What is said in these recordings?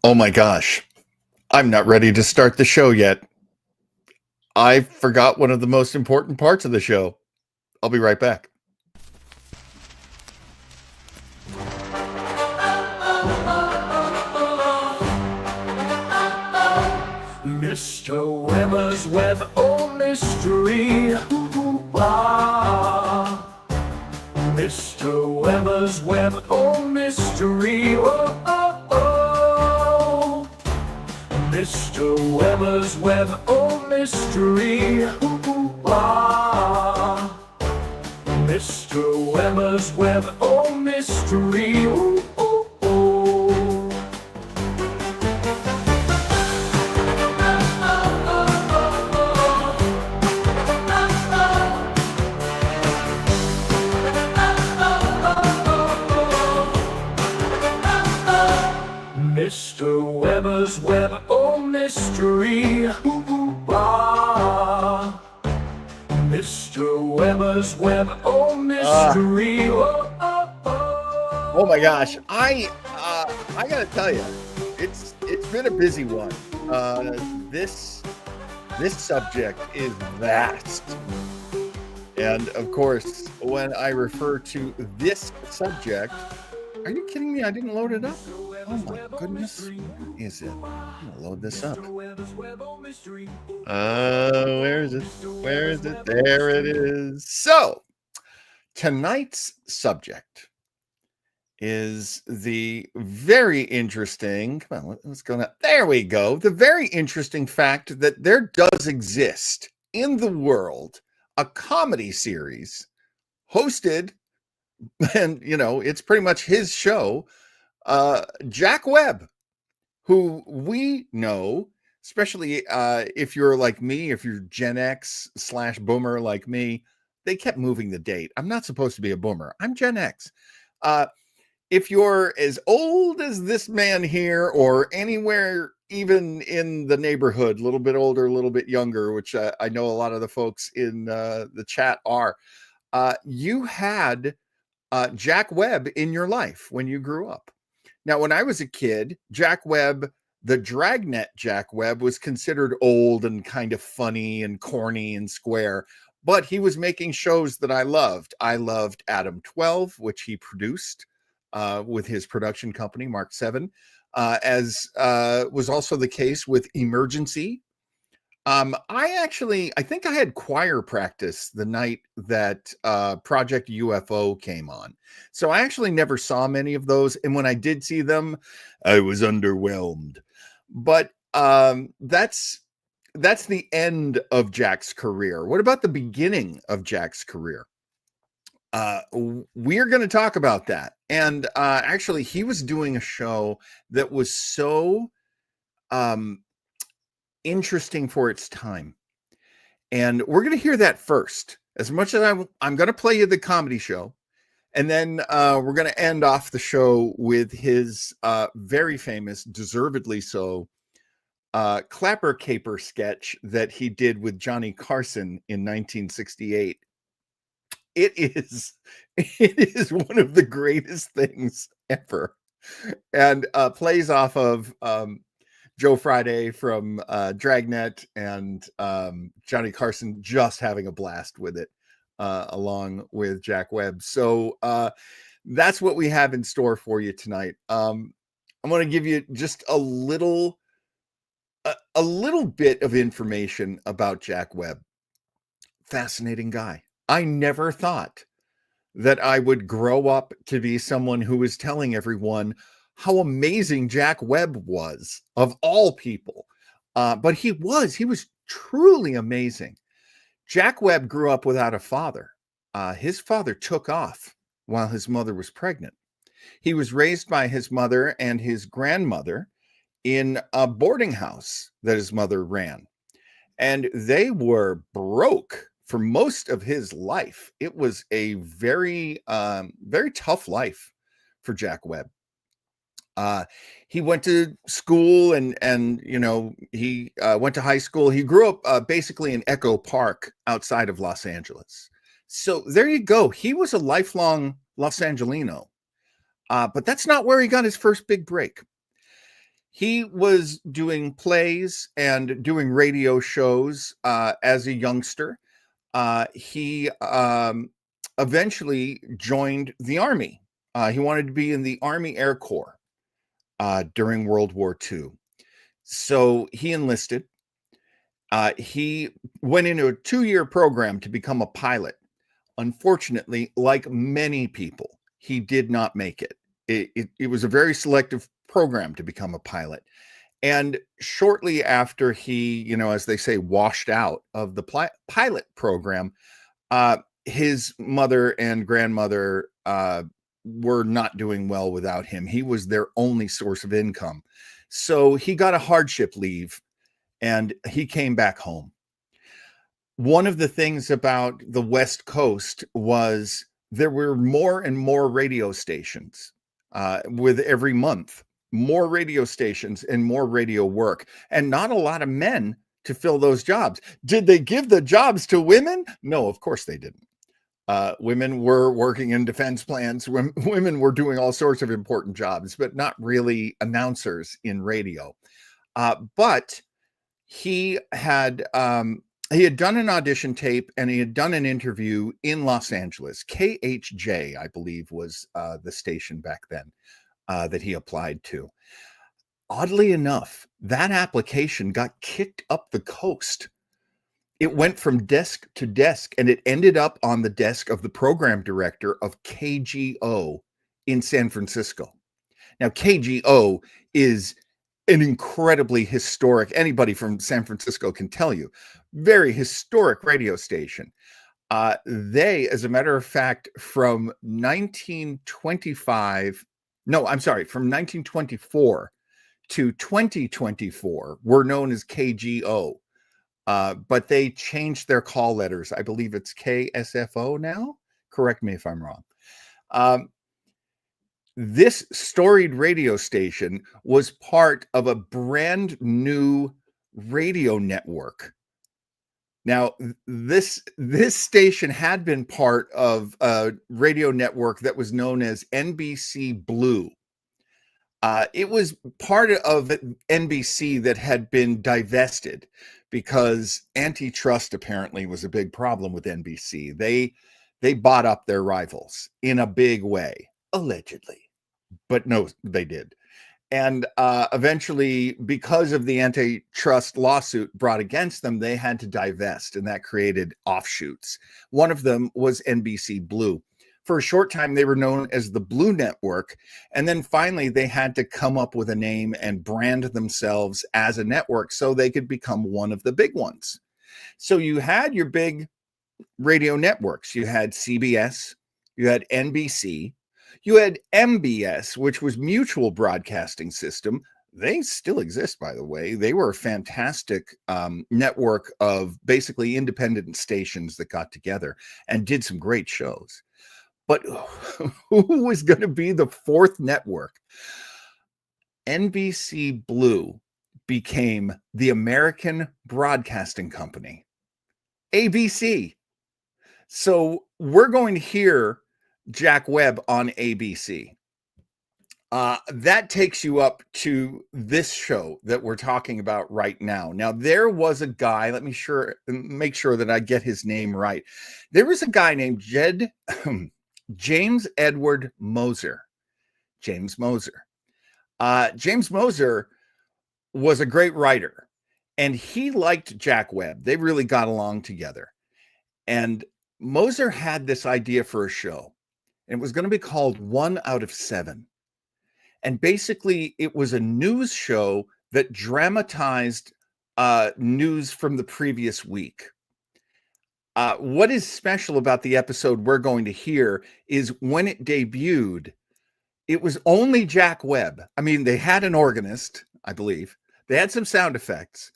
Oh my gosh, I'm not ready to start the show yet. I forgot one of the most important parts of the show. I'll be right back. Mr. Webber's Web, oh mystery. Ah. Mr. Webber's Web, oh mystery. Oh, oh, oh. Mr. Webber's Web, oh mystery. Ah. Mr. Webber's Web, oh mystery. Ooh, ooh, ooh. Mr. Webber's Web, oh mystery. Ah. Mr. Webber's Web, oh mystery. Oh my gosh, I gotta tell you, it's been a busy one. This subject is vast, and of course, when I refer to this subject, are you kidding me? I didn't load it up. Oh my goodness, where is it? I'm gonna load this up. Where is it? Where is it? There it is. So, tonight's subject is the very interesting, come on, what's going on? There we go. The very interesting fact that there does exist in the world a comedy series hosted, and it's pretty much his show, Jack Webb, who we know, especially if you're like me, if you're Gen X / boomer like me, they kept moving the date. I'm not supposed to be a boomer. I'm Gen X. If you're as old as this man here, or anywhere even in the neighborhood, a little bit older, a little bit younger, which I know a lot of the folks in the chat are, you had Jack Webb in your life when you grew up. Now, when I was a kid, Jack Webb, the Dragnet Jack Webb, was considered old and kind of funny and corny and square, but he was making shows that I loved. I loved Adam 12, which he produced with his production company, Mark 7, as was also the case with Emergency. I think I had choir practice the night that Project UFO came on. So I actually never saw many of those. And when I did see them, I was underwhelmed. But that's the end of Jack's career. What about the beginning of Jack's career? We're going to talk about that. And actually, he was doing a show that was so interesting for its time. And we're going to hear that first. As much as I'm going to play you the comedy show. And then we're going to end off the show with his very famous, deservedly so, Clapper Caper sketch that he did with Johnny Carson in 1968. It is one of the greatest things ever, and plays off of Joe Friday from Dragnet, and Johnny Carson just having a blast with it, along with Jack Webb. So that's what we have in store for you tonight. I'm going to give you just a little bit of information about Jack Webb. Fascinating guy. I never thought that I would grow up to be someone who was telling everyone how amazing Jack Webb was, of all people. But he was truly amazing. Jack Webb grew up without a father. His father took off while his mother was pregnant. He was raised by his mother and his grandmother in a boarding house that his mother ran. And they were broke for most of his life. It was a very, very tough life for Jack Webb. He went to school and he went to high school. He grew up basically in Echo Park outside of Los Angeles. So there you go. He was a lifelong Los Angelino. But that's not where he got his first big break. he was doing plays and doing radio shows as a youngster. He eventually joined the Army. He wanted to be in the Army Air Corps during World War II. So he enlisted. He went into a 2-year program to become a pilot. Unfortunately, like many people, he did not make it. It was a very selective program to become a pilot. And shortly after he, as they say, washed out of the pilot program, his mother and grandmother were not doing well without him. He was their only source of income. So he got a hardship leave and he came back home. One of the things about the West Coast was there were more and more radio stations with every month, more radio stations and more radio work, and not a lot of men to fill those jobs. Did they give the jobs to women? No, of course they didn't. Women were working in defense plants. Women were doing all sorts of important jobs, but not really announcers in radio. But he had done an audition tape and he had done an interview in Los Angeles. KHJ, I believe, was the station back then that he applied to. Oddly enough, that application got kicked up the coast. It went from desk to desk and it ended up on the desk of the program director of KGO in San Francisco. Now, KGO is an incredibly historic, anybody from San Francisco can tell you, very historic radio station. They, as a matter of fact, from 1924 to 2024 were known as KGO. But they changed their call letters. I believe it's KSFO now. Correct me if I'm wrong. This storied radio station was part of a brand new radio network. Now, this station had been part of a radio network that was known as NBC Blue. It was part of NBC that had been divested because antitrust apparently was a big problem with NBC. They bought up their rivals in a big way, allegedly. But no, they did. And eventually, because of the antitrust lawsuit brought against them, they had to divest, and that created offshoots. One of them was NBC Blue. For a short time, they were known as the Blue Network. And then finally, they had to come up with a name and brand themselves as a network so they could become one of the big ones. So you had your big radio networks. You had CBS, you had NBC, you had MBS, which was Mutual Broadcasting System. They still exist, by the way. They were a fantastic network of basically independent stations that got together and did some great shows. But who was going to be the fourth network? NBC Blue became the American Broadcasting Company, ABC. So we're going to hear Jack Webb on ABC. That takes you up to this show that we're talking about right now. Now, there was a guy, let me make sure that I get his name right. There was a guy named James Edward Moser. James Moser. James Moser was a great writer, and he liked Jack Webb. They really got along together. And Moser had this idea for a show. It was going to be called 1 Out of 7. And basically, it was a news show that dramatized news from the previous week. What is special about the episode we're going to hear is when it debuted, it was only Jack Webb. I mean, they had an organist, I believe. They had some sound effects,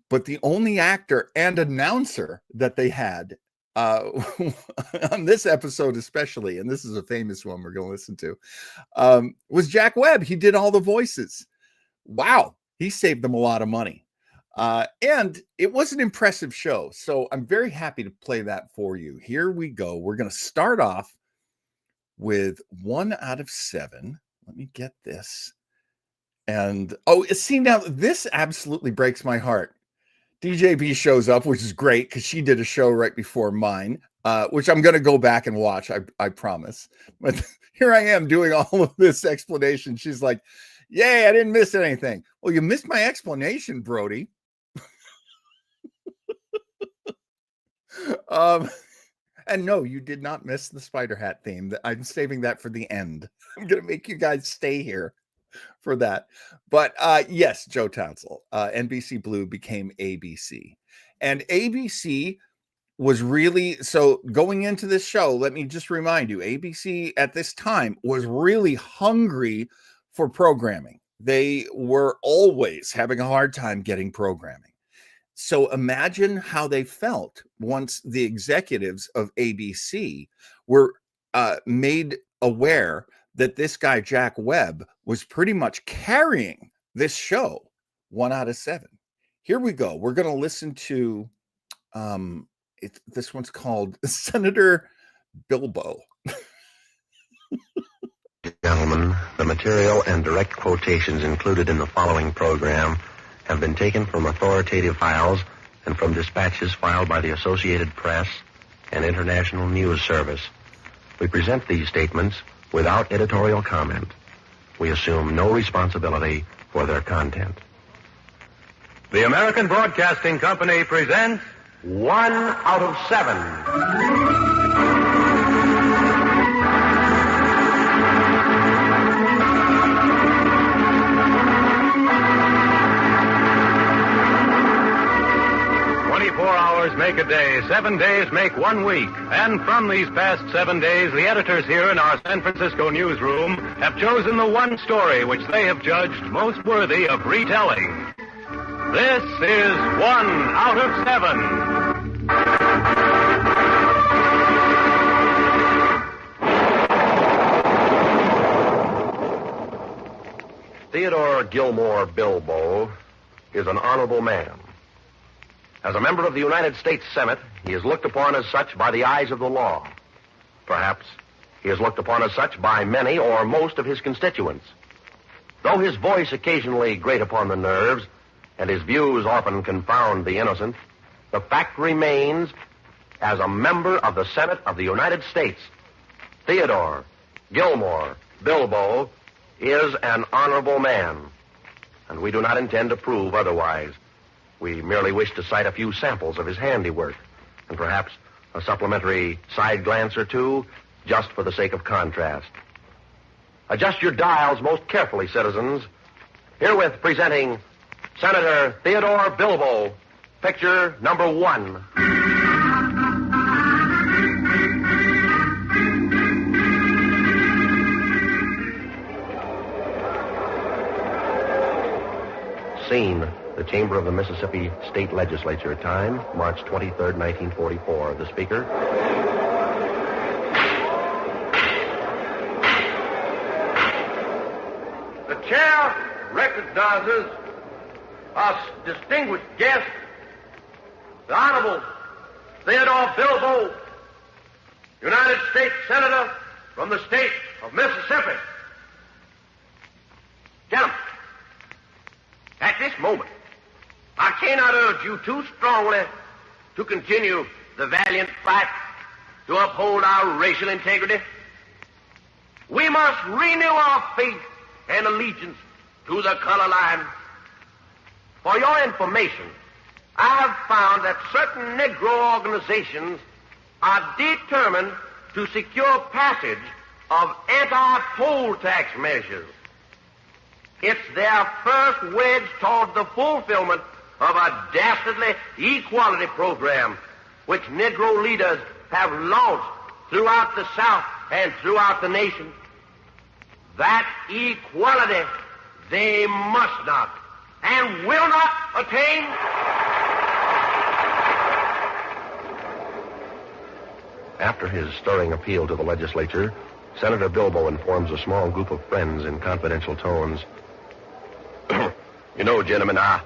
but the only actor and announcer that they had on this episode especially, and this is a famous one we're going to listen to, was Jack Webb. He did all the voices. Wow. He saved them a lot of money. And it was an impressive show. So I'm very happy to play that for you. Here we go. We're going to start off with 1 out of 7. Let me get this. And see, now this absolutely breaks my heart. DJB shows up, which is great because she did a show right before mine, which I'm going to go back and watch. I promise. But here I am doing all of this explanation. She's like, "Yay, I didn't miss anything." Well, you missed my explanation, Brody. And no, you did not miss the spider hat theme. I'm saving that for the end. I'm going to make you guys stay here for that. But yes, Joe Townsell, NBC Blue became ABC. And ABC was really, so going into this show, let me just remind you, ABC at this time was really hungry for programming. They were always having a hard time getting programming. So imagine how they felt once the executives of ABC were made aware that this guy, Jack Webb, was pretty much carrying this show 1 out of 7. Here we go. We're going to listen to, this one's called Senator Bilbo. Gentlemen, the material and direct quotations included in the following program have been taken from authoritative files and from dispatches filed by the Associated Press and International News Service. We present these statements without editorial comment. We assume no responsibility for their content. The American Broadcasting Company presents 1 out of 7. 24 hours make a day, 7 days make 1 week. And from these past 7 days, the editors here in our San Francisco newsroom have chosen the one story which they have judged most worthy of retelling. This is 1 out of 7. Theodore Gilmore Bilbo is an honorable man. As a member of the United States Senate, he is looked upon as such by the eyes of the law. Perhaps he is looked upon as such by many or most of his constituents. Though his voice occasionally grate upon the nerves and his views often confound the innocent, the fact remains, as a member of the Senate of the United States, Theodore Gilmore Bilbo is an honorable man, and we do not intend to prove otherwise. We merely wish to cite a few samples of his handiwork, and perhaps a supplementary side glance or two, just for the sake of contrast. Adjust your dials most carefully, citizens. Herewith presenting Senator Theodore Bilbo, picture number 1. Scene: the chamber of the Mississippi State Legislature. Time, March 23rd, 1944. The Speaker. The chair recognizes our distinguished guest, the Honorable Theodore Bilbo, United States Senator from the state of Mississippi. Gentlemen, at this moment, I cannot urge you too strongly to continue the valiant fight to uphold our racial integrity. We must renew our faith and allegiance to the color line. For your information, I have found that certain Negro organizations are determined to secure passage of anti-poll tax measures. It's their first wedge toward the fulfillment of a dastardly equality program which Negro leaders have launched throughout the South and throughout the nation. That equality they must not and will not attain. After his stirring appeal to the legislature, Senator Bilbo informs a small group of friends in confidential tones. You know, gentlemen, I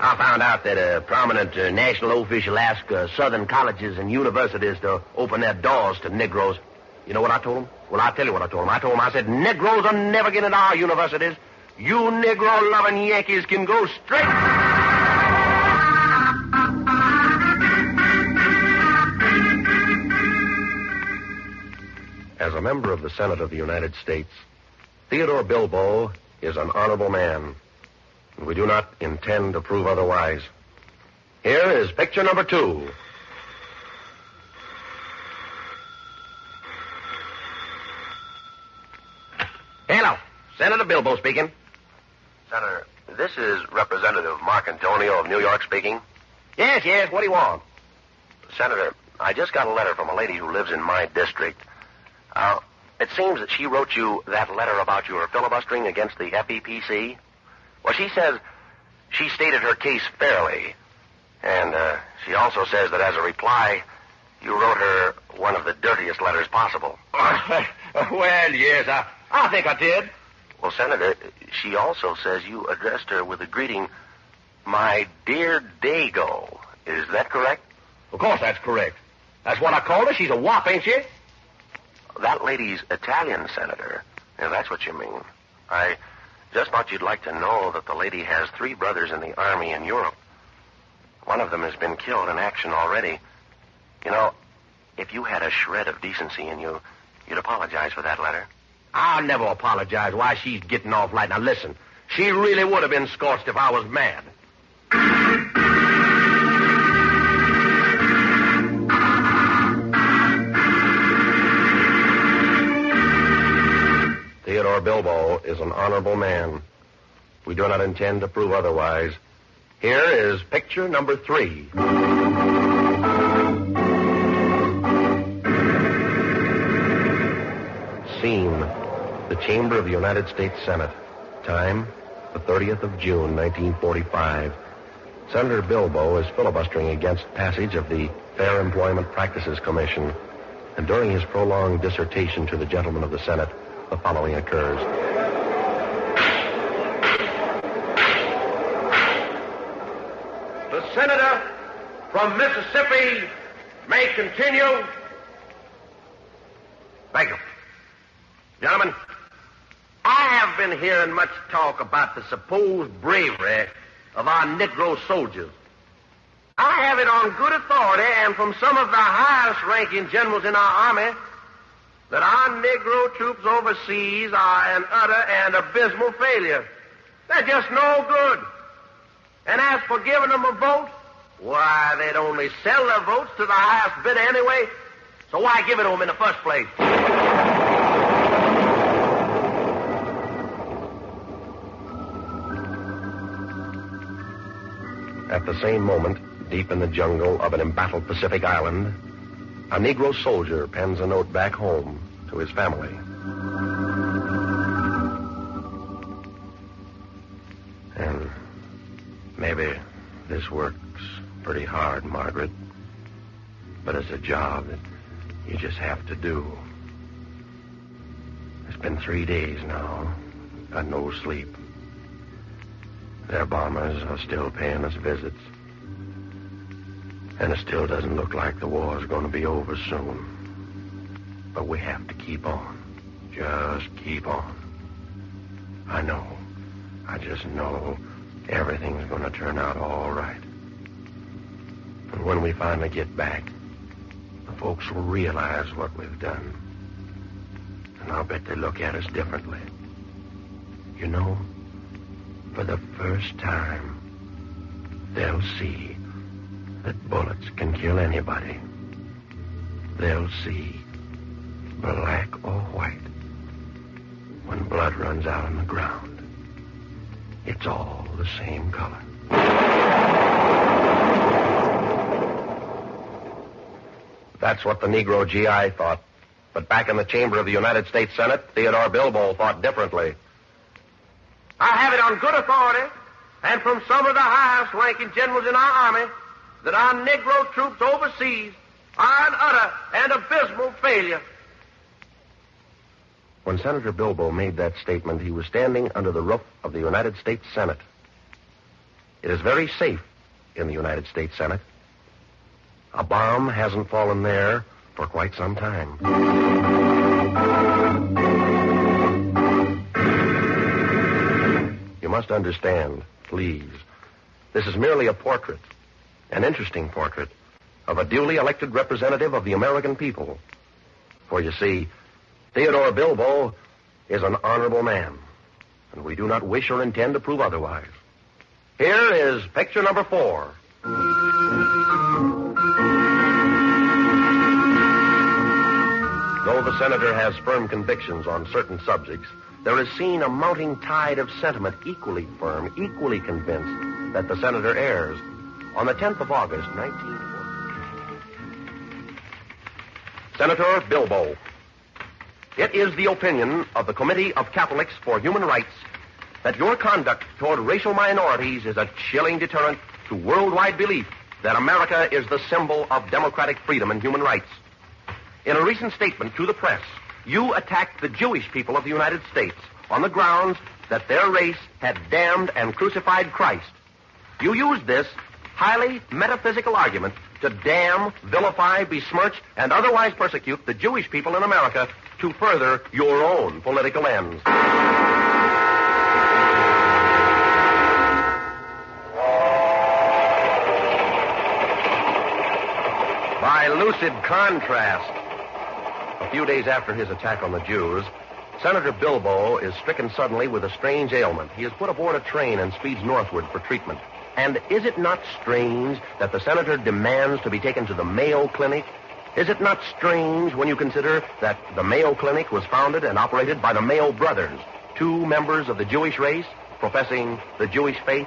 found out that a prominent national official asked southern colleges and universities to open their doors to Negroes. You know what I told him? Well, I'll tell you what I told him. I said, Negroes will never get into our universities. you Negro-loving Yankees can go straight. As a member of the Senate of the United States, Theodore Bilbo is an honorable man, and we do not intend to prove otherwise. Here is picture number 2. Hello. Senator Bilbo speaking. Senator, this is Representative Mark Antonio of New York speaking. Yes. What do you want? Senator, I just got a letter from a lady who lives in my district. It seems that she wrote you that letter about your filibustering against the FEPC. Well, she says she stated her case fairly. And she also says that as a reply, you wrote her one of the dirtiest letters possible. Well, yes, I think I did. Well, Senator, she also says you addressed her with the greeting, "My dear Dago." Is that correct? Of course that's correct. That's what I called her. She's a wop, ain't she? That lady's Italian, Senator, if that's what you mean. I just thought you'd like to know that the lady has 3 brothers in the Army in Europe. One of them has been killed in action already. You know, if you had a shred of decency in you, you'd apologize for that letter. I'll never apologize why she's getting off light. Now, listen, she really would have been scorched if I was mad. Theodore Bilbo is an honorable man. We do not intend to prove otherwise. Here is picture number 3. Scene, the chamber of the United States Senate. Time, the 30th of June, 1945. Senator Bilbo is filibustering against passage of the Fair Employment Practices Commission. And during his prolonged dissertation to the gentlemen of the Senate, the following occurs. The senator from Mississippi may continue. Thank you. Gentlemen, I have been hearing much talk about the supposed bravery of our Negro soldiers. I have it on good authority and from some of the highest-ranking generals in our army that our Negro troops overseas are an utter and abysmal failure. They're just no good. And as for giving them a vote, why, they'd only sell their votes to the highest bidder anyway, so why give it to them in the first place? At the same moment, deep in the jungle of an embattled Pacific island, a Negro soldier pens a note back home to his family. And maybe this work's pretty hard, Margaret, but it's a job that you just have to do. It's been 3 days now. Got no sleep. Their bombers are still paying us visits. And it still doesn't look like the war's going to be over soon. But we have to keep on. Just keep on. I know. I just know everything's going to turn out all right. And when we finally get back, the folks will realize what we've done. And I'll bet they look at us differently. You know, for the first time, they'll see that bullets can kill anybody. They'll see, black or white, when blood runs out on the ground, it's all the same color. That's what the Negro GI thought. But back in the chamber of the United States Senate, Theodore Bilbo thought differently. I have it on good authority and from some of the highest-ranking generals in our army that our Negro troops overseas are an utter and abysmal failure. When Senator Bilbo made that statement, he was standing under the roof of the United States Senate. It is very safe in the United States Senate. A bomb hasn't fallen there for quite some time. must understand, please, this is merely a portrait, an interesting portrait, of a duly elected representative of the American people. For you see, Theodore Bilbo is an honorable man, and we do not wish or intend to prove otherwise. Here is picture number 4. Though the senator has firm convictions on certain subjects, there is seen a mounting tide of sentiment equally firm, equally convinced that the senator errs. On the 10th of August, 1940. Senator Bilbo. It is the opinion of the Committee of Catholics for Human Rights that your conduct toward racial minorities is a chilling deterrent to worldwide belief that America is the symbol of democratic freedom and human rights. In a recent statement to the press, you attacked the Jewish people of the United States on the grounds that their race had damned and crucified Christ. You used this highly metaphysical argument to damn, vilify, besmirch, and otherwise persecute the Jewish people in America to further your own political ends. By lucid contrast, a few days after his attack on the Jews, Senator Bilbo is stricken suddenly with a strange ailment. He is put aboard a train and speeds northward for treatment. And is it not strange that the senator demands to be taken to the Mayo Clinic? Is it not strange when you consider that the Mayo Clinic was founded and operated by the Mayo brothers, 2 members of the Jewish race professing the Jewish faith?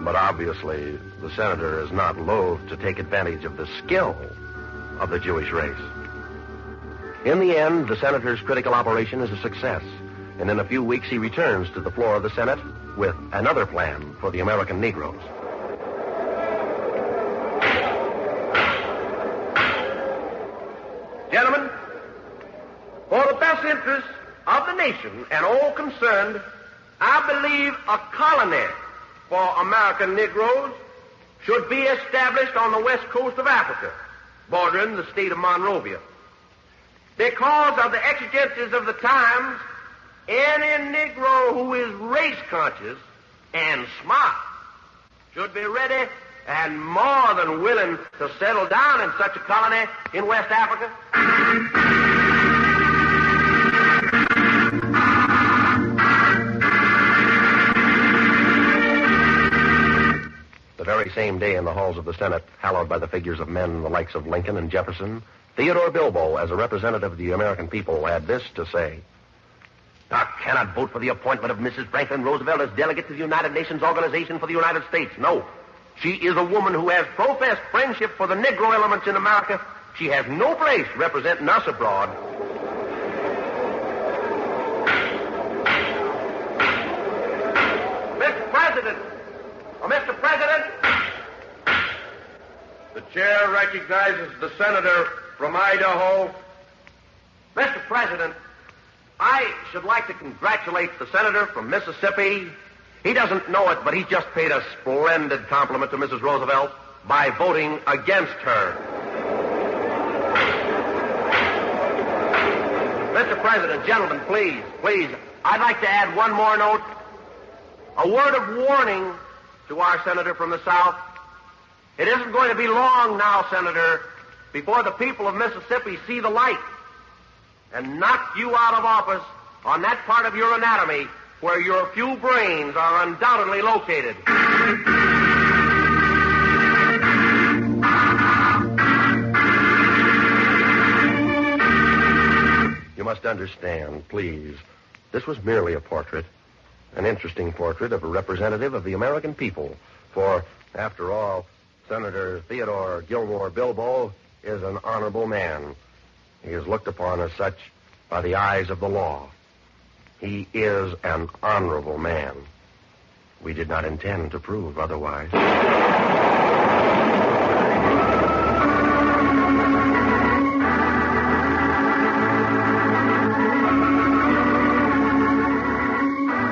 But obviously, the senator is not loath to take advantage of the skill of the Jewish race. In the end, the senator's critical operation is a success, and in a few weeks he returns to the floor of the Senate with another plan for the American Negroes. Gentlemen, for the best interests of the nation and all concerned, I believe a colony for American Negroes should be established on the west coast of Africa, bordering the state of Monrovia. Because of the exigencies of the times, any Negro who is race conscious and smart should be ready and more than willing to settle down in such a colony in West Africa. The very same day in the halls of the Senate, hallowed by the figures of men the likes of Lincoln and Jefferson, Theodore Bilbo, as a representative of the American people, had this to say. I cannot vote for the appointment of Mrs. Franklin Roosevelt as delegate to the United Nations Organization for the United States. No. She is a woman who has professed friendship for the Negro elements in America. She has no place representing us abroad. Mr. President! Oh, Mr. President! The chair recognizes the senator from Idaho. Mr. President, I should like to congratulate the senator from Mississippi. He doesn't know it, but he just paid a splendid compliment to Mrs. Roosevelt by voting against her. Mr. President, gentlemen, please, I'd like to add one more note. A word of warning to our senator from the South. It isn't going to be long now, Senator, before the people of Mississippi see the light and knock you out of office on that part of your anatomy where your few brains are undoubtedly located. You must understand, please, this was merely a portrait, an interesting portrait of a representative of the American people. For, after all, Senator Theodore Gilmore Bilbo is an honorable man. He is looked upon as such by the eyes of the law. He is an honorable man. We did not intend to prove otherwise.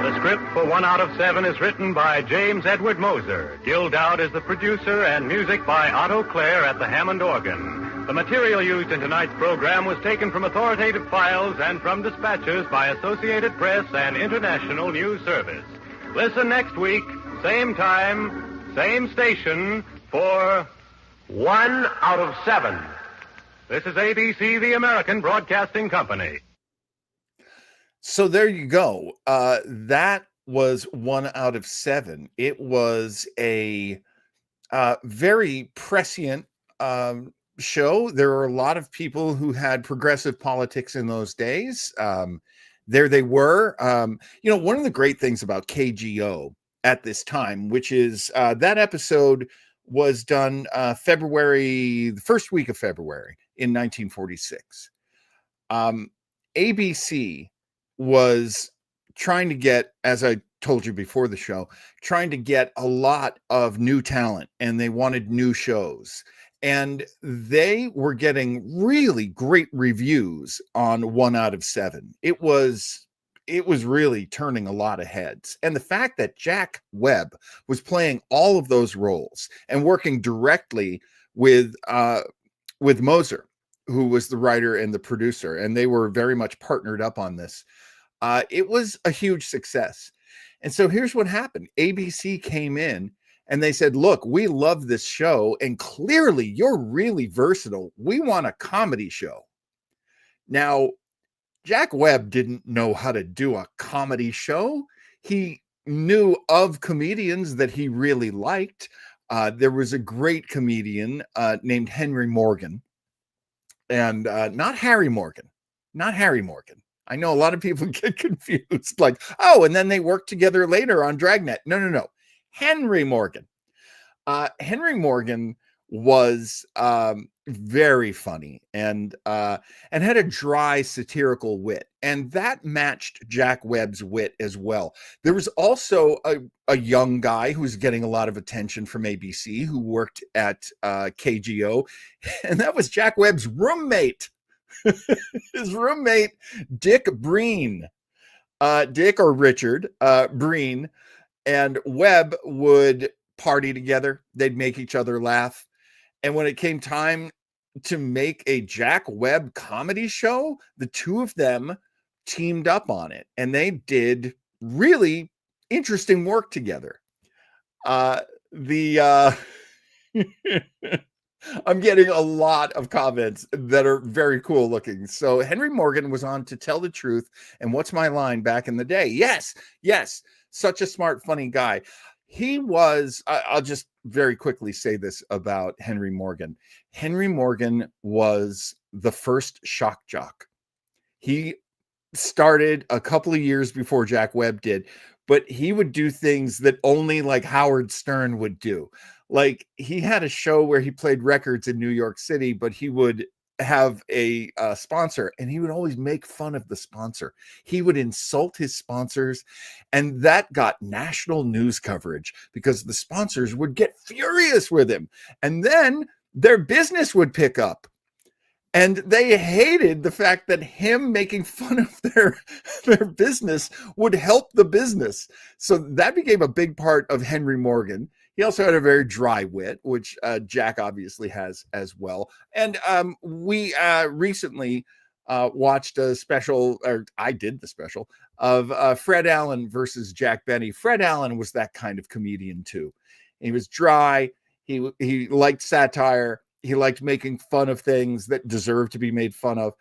The script for for 1 out of 7 is written by James Edward Moser. Gil Dowd is the producer, and music by Otto Clare at the Hammond organ. The material used in tonight's program was taken from authoritative files and from dispatches by Associated Press and International News Service. Listen next week, same time, same station, for 1 out of 7. This is ABC, the American Broadcasting Company. So there you go. That was 1 out of 7. It was a very prescient show. There were a lot of people who had progressive politics in those days. There they were. One of the great things about KGO at this time, which is that episode was done the first week of February in 1946. ABC was trying to get, as I told you before the show, trying to get a lot of new talent, and they wanted new shows. And they were getting really great reviews on 1 out of 7. It was really turning a lot of heads. And the fact that Jack Webb was playing all of those roles and working directly with Moser, who was the writer and the producer, and they were very much partnered up on this. It was a huge success. And so here's what happened. ABC came in and they said, look, we love this show, and clearly you're really versatile. We want a comedy show. Now, Jack Webb didn't know how to do a comedy show. He knew of comedians that he really liked. There was a great comedian named Henry Morgan, and not Harry Morgan. I know a lot of people get confused, like, oh, and then they worked together later on Dragnet. No. Henry Morgan. Henry Morgan was very funny and had a dry satirical wit, and that matched Jack Webb's wit as well. There was also a young guy who was getting a lot of attention from ABC who worked at KGO, and that was Jack Webb's roommate. His roommate, Dick Breen. Dick or Richard Breen and Webb would party together. They'd make each other laugh. And when it came time to make a Jack Webb comedy show, the two of them teamed up on it, and they did really interesting work together. I'm getting a lot of comments that are very cool looking. So Henry Morgan was on To Tell the Truth and What's My Line back in the day. Yes. Such a smart, funny guy. He was, I'll just very quickly say this about Henry Morgan. Henry Morgan was the first shock jock. He started a couple of years before Jack Webb did, but he would do things that only like Howard Stern would do. Like, he had a show where he played records in New York City, but he would have a sponsor, and he would always make fun of the sponsor. He would insult his sponsors, and that got national news coverage because the sponsors would get furious with him, and then their business would pick up. And they hated the fact that him making fun of their business would help the business. So that became a big part of Henry Morgan. He also had a very dry wit, which Jack obviously has as well. And we recently watched a special, or I did the special, of Fred Allen versus Jack Benny. Fred Allen was that kind of comedian too. He was dry. He liked satire. He liked making fun of things that deserved to be made fun of.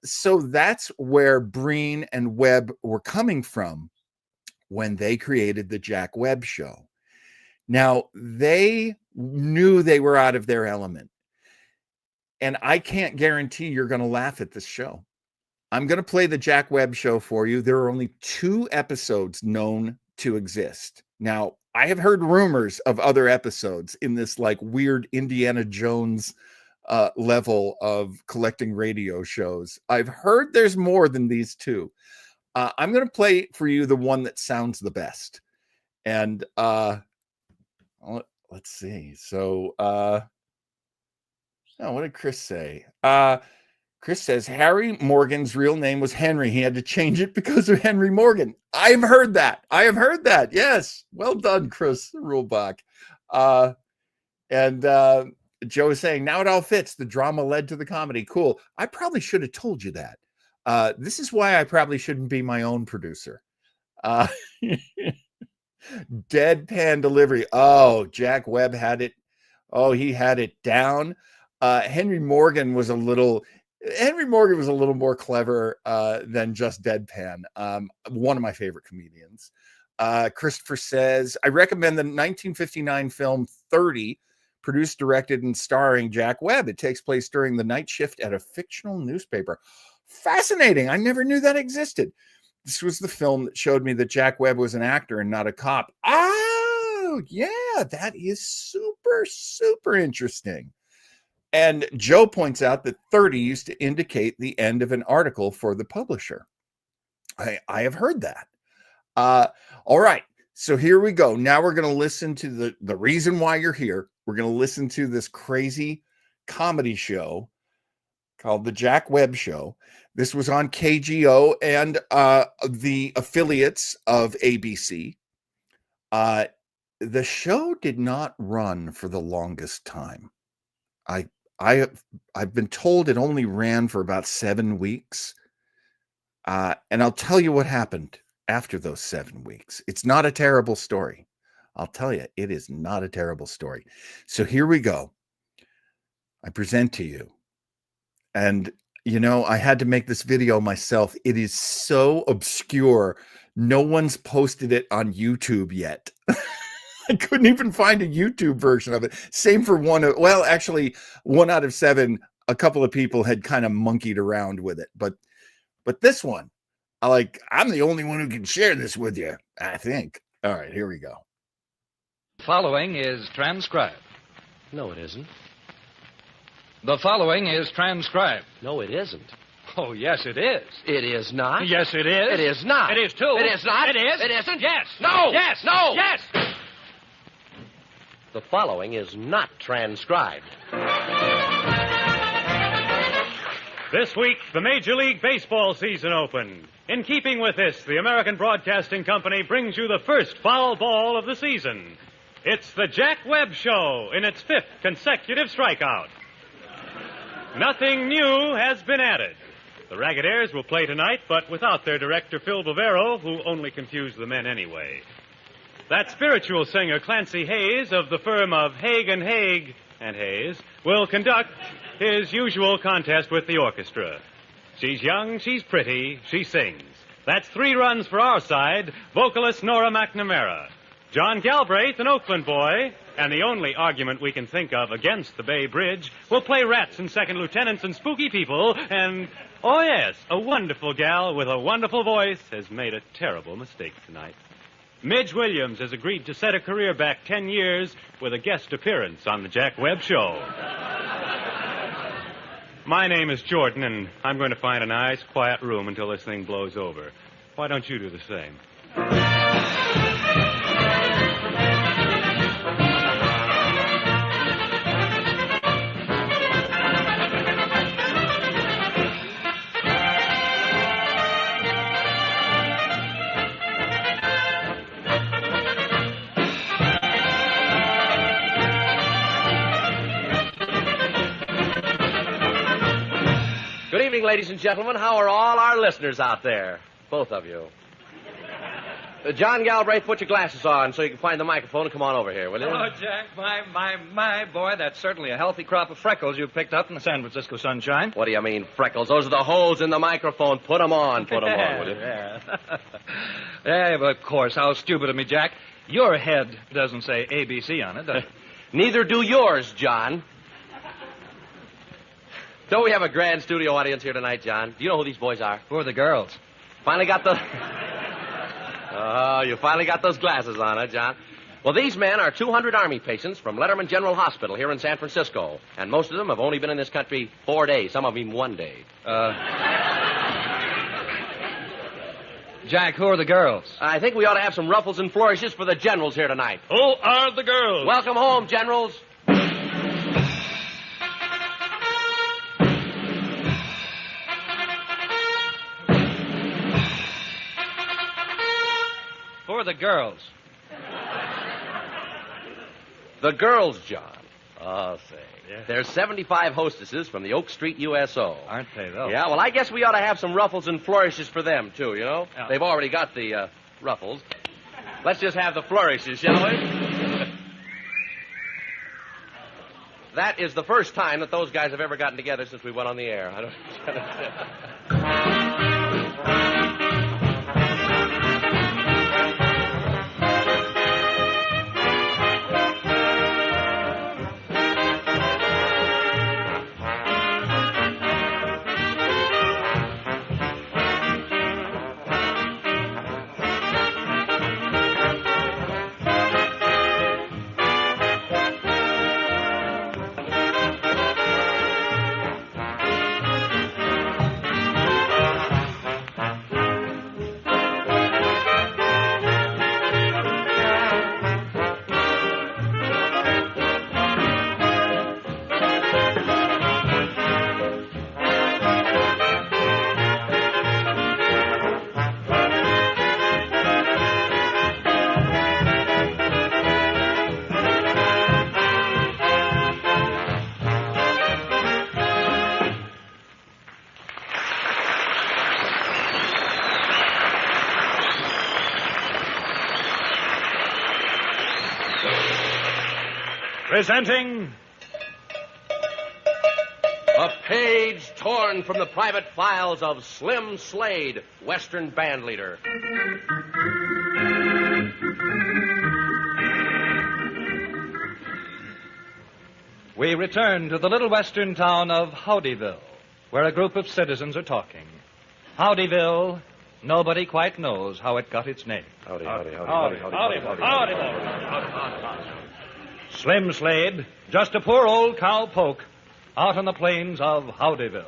So that's where Breen and Webb were coming from when they created the Jack Webb Show. Now, they knew they were out of their element. And I can't guarantee you're going to laugh at this show. I'm going to play the Jack Webb Show for you. There are only 2 episodes known to exist. Now, I have heard rumors of other episodes in this like weird Indiana Jones level of collecting radio shows. I've heard there's more than these 2. I'm going to play for you the one that sounds the best. And let's see. So, what did Chris say? Chris says Harry Morgan's real name was Henry. He had to change it because of Henry Morgan. I have heard that. Yes. Well done, Chris Rulebach. And Joe is saying, now it all fits. The drama led to the comedy. Cool. I probably should have told you that. This is why I probably shouldn't be my own producer. Deadpan delivery. Oh, Jack Webb had it. Oh, he had it down. Henry Morgan was a little more clever than just deadpan. One of my favorite comedians. Christopher says, I recommend the 1959 film 30, produced, directed, and starring Jack Webb. It takes place during the night shift at a fictional newspaper. Fascinating. I never knew that existed. This was the film that showed me that Jack Webb was an actor and not a cop. Oh, yeah, that is super, super interesting. And Joe points out that 30 used to indicate the end of an article for the publisher. I have heard that. All right, so here we go. Now we're going to listen to the reason why you're here. We're going to listen to this crazy comedy show called The Jack Webb Show. This was on KGO and the affiliates of ABC. The show did not run for the longest time. I've been told it only ran for about 7 weeks. And I'll tell you what happened after those 7 weeks. It's not a terrible story. I'll tell you, it is not a terrible story. So here we go. I present to you. And, you know, I had to make this video myself. It is so obscure. No one's posted it on YouTube yet. I couldn't even find a YouTube version of it. Same for one out of 7, a couple of people had kind of monkeyed around with it. But this one, I'm the only one who can share this with you, I think. All right, here we go. Following is transcribed. No, it isn't. The following is transcribed. No, it isn't. Oh, yes, it is. It is not. Yes, it is. It is not. It is, too. It is not. It is. It isn't. Yes. No. Yes. No. Yes. The following is not transcribed. This week, the Major League Baseball season opened. In keeping with this, the American Broadcasting Company brings you the first foul ball of the season. It's the Jack Webb Show in its 5th consecutive strikeout. Nothing new has been added. The Ragged will play tonight, but without their director, Phil Bavero, who only confused the men anyway. That spiritual singer, Clancy Hayes, of the firm of Haig and Haig and Hayes, will conduct his usual contest with the orchestra. She's young, she's pretty, she sings. That's 3 runs for our side, vocalist Nora McNamara. John Galbraith, an Oakland boy, and the only argument we can think of against the Bay Bridge, will play rats and second lieutenants and spooky people, and, oh yes, a wonderful gal with a wonderful voice has made a terrible mistake tonight. Midge Williams has agreed to set a career back 10 years with a guest appearance on the Jack Webb Show. My name is Jordan, and I'm going to find a nice, quiet room until this thing blows over. Why don't you do the same? Good evening, ladies and gentlemen. How are all our listeners out there? Both of you. John Galbraith, put your glasses on so you can find the microphone and come on over here, will you? Oh, Jack, my, boy, that's certainly a healthy crop of freckles you've picked up in the San Francisco sunshine. What do you mean, freckles? Those are the holes in the microphone. Put them on, will you? Yeah. Yeah, but of course, how stupid of me, Jack. Your head doesn't say ABC on it, does it? Neither do yours, John. Don't we have a grand studio audience here tonight, John? Do you know who these boys are? Who are the girls? Finally got the... Oh, you finally got those glasses on, huh, John? Well, these men are 200 Army patients from Letterman General Hospital here in San Francisco. And most of them have only been in this country 4 days, some of them 1 day. Jack, who are the girls? I think we ought to have some ruffles and flourishes for the generals here tonight. Who are the girls? Welcome home, generals. or the girls? The girls, John. Oh, say. Yeah. There's 75 hostesses from the Oak Street USO. Aren't they, though? Yeah, well, I guess we ought to have some ruffles and flourishes for them, too, you know? Yeah. They've already got the ruffles. Let's just have the flourishes, shall we? That is the first time that those guys have ever gotten together since we went on the air. I don't... Presenting A page torn from the private files of Slim Slade, Western band leader. We return to the little western town of Howdyville, where a group of citizens are talking. Howdyville, nobody quite knows how it got its name. Howdy. Slim Slade, just a poor old cowpoke out on the plains of Howdyville.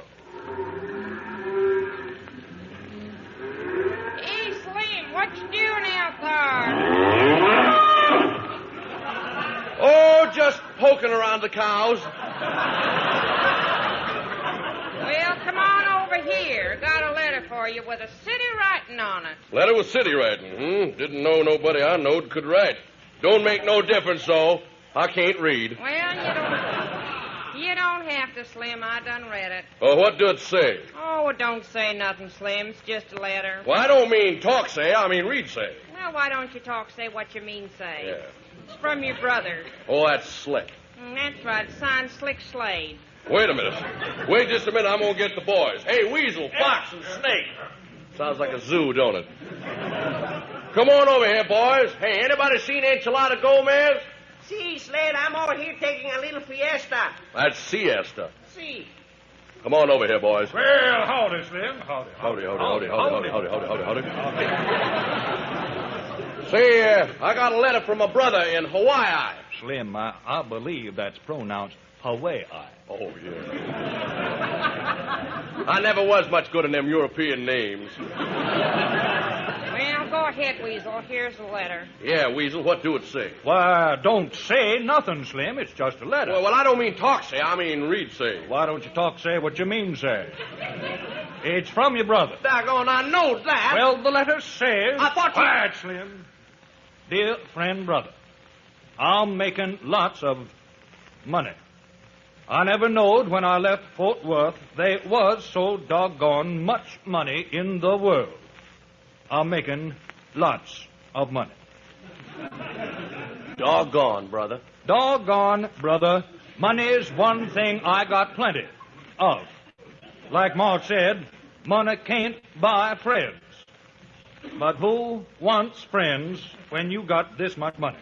Hey, Slim, what you doing out there? Oh, just poking around the cows. Well, come on over here. Got a letter for you with a city writing on it. Letter with city writing, Didn't know nobody I knowed could write. Don't make no difference, though. I can't read. Well, you don't have to, Slim. I done read it. Oh, what do it say? Oh, it don't say nothing, Slim. It's just a letter. Well, I don't mean talk say, I mean read say. Well, why don't you talk, say what you mean say? Yeah. It's from your brother. Oh, that's slick. That's right. Signed Slick Slade. Wait a minute. Wait just a minute, I'm gonna get the boys. Hey, weasel, fox, and snake. Sounds like a zoo, don't it? Come on over here, boys. Hey, anybody seen Enchilada Gomez? See, Slade, I'm over here taking a little fiesta. That's siesta. See. Come on over here, boys. Well, howdy, Slim. Howdy. Say, I got a letter from a brother in Hawaii. Slim, I believe that's pronounced Hawaii. Oh, yeah. I never was much good in them European names. Well, go ahead, Weasel. Here's the letter. Yeah, Weasel, what do it say? Why, don't say nothing, Slim. It's just a letter. Well, I don't mean talk say, I mean read say. Why don't you talk, say what you mean, say? It's from your brother. Doggone, I know that. Well, the letter says... I thought you... Quiet, Slim. Dear friend, brother, I'm making lots of money. I never knowed when I left Fort Worth there was so doggone much money in the world. I'm making lots of money. Doggone, brother. Doggone, brother, money's one thing I got plenty of. Like Ma said, money can't buy friends. But who wants friends when you got this much money?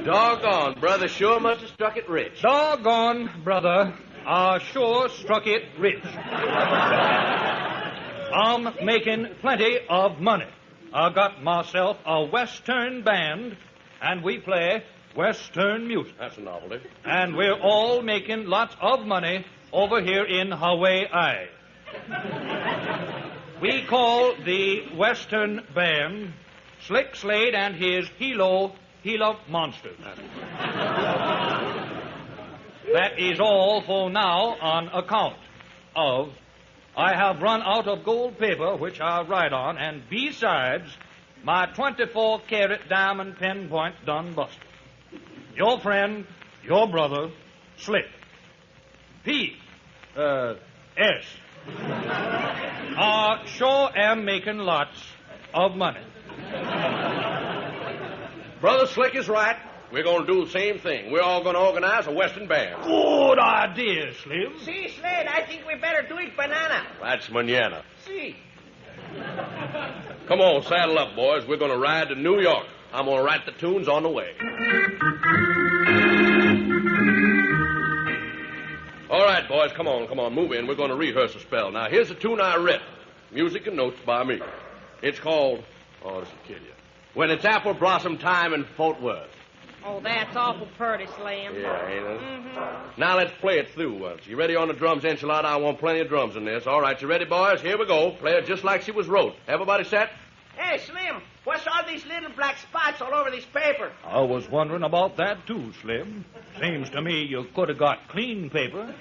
Doggone, brother sure must have struck it rich. Doggone, brother, I sure struck it rich. I'm making plenty of money. I got myself a Western band, and we play Western music. That's a novelty. And we're all making lots of money over here in Hawaii. We call the Western band Slick Slade and his Hilo Monsters. That is all for now on account of I have run out of gold paper which I write on, and besides, my 24-carat diamond pen point done busted. Your friend, your brother, Slade. P.S. I sure am making lots of money. Brother Slick is right. We're going to do the same thing. We're all going to organize a Western band. Good idea, Slim. See, Slade, I think we better do it banana. That's manana. See. Come on, saddle up, boys. We're going to ride to New York. I'm going to write the tunes on the way. All right, boys, come on, move in. We're going to rehearse a spell. Now, here's the tune I wrote. Music and notes by me. It's called, this will kill you, When It's Apple Blossom Time in Fort Worth. Oh, that's awful pretty, Slim. Yeah, ain't it? Mm-hmm. Now, let's play it through once. You ready on the drums, Enchilada? I want plenty of drums in this. All right, you ready, boys? Here we go. Play it just like she was wrote. Everybody set? Hey, Slim, what's all these little black spots all over this paper? I was wondering about that, too, Slim. Seems to me you could have got clean paper.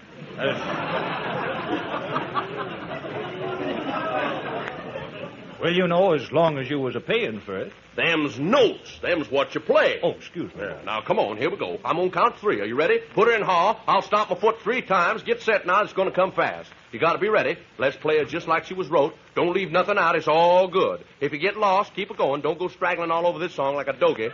Well, you know, as long as you was a-paying for it. Them's notes. Them's what you play. Oh, excuse me. Yeah, now, come on. Here we go. I'm going to count 3. Are you ready? Put her in hall. I'll stomp my foot 3 times. Get set now. It's going to come fast. You got to be ready. Let's play it just like she was wrote. Don't leave nothing out. It's all good. If you get lost, keep it going. Don't go straggling all over this song like a doggy.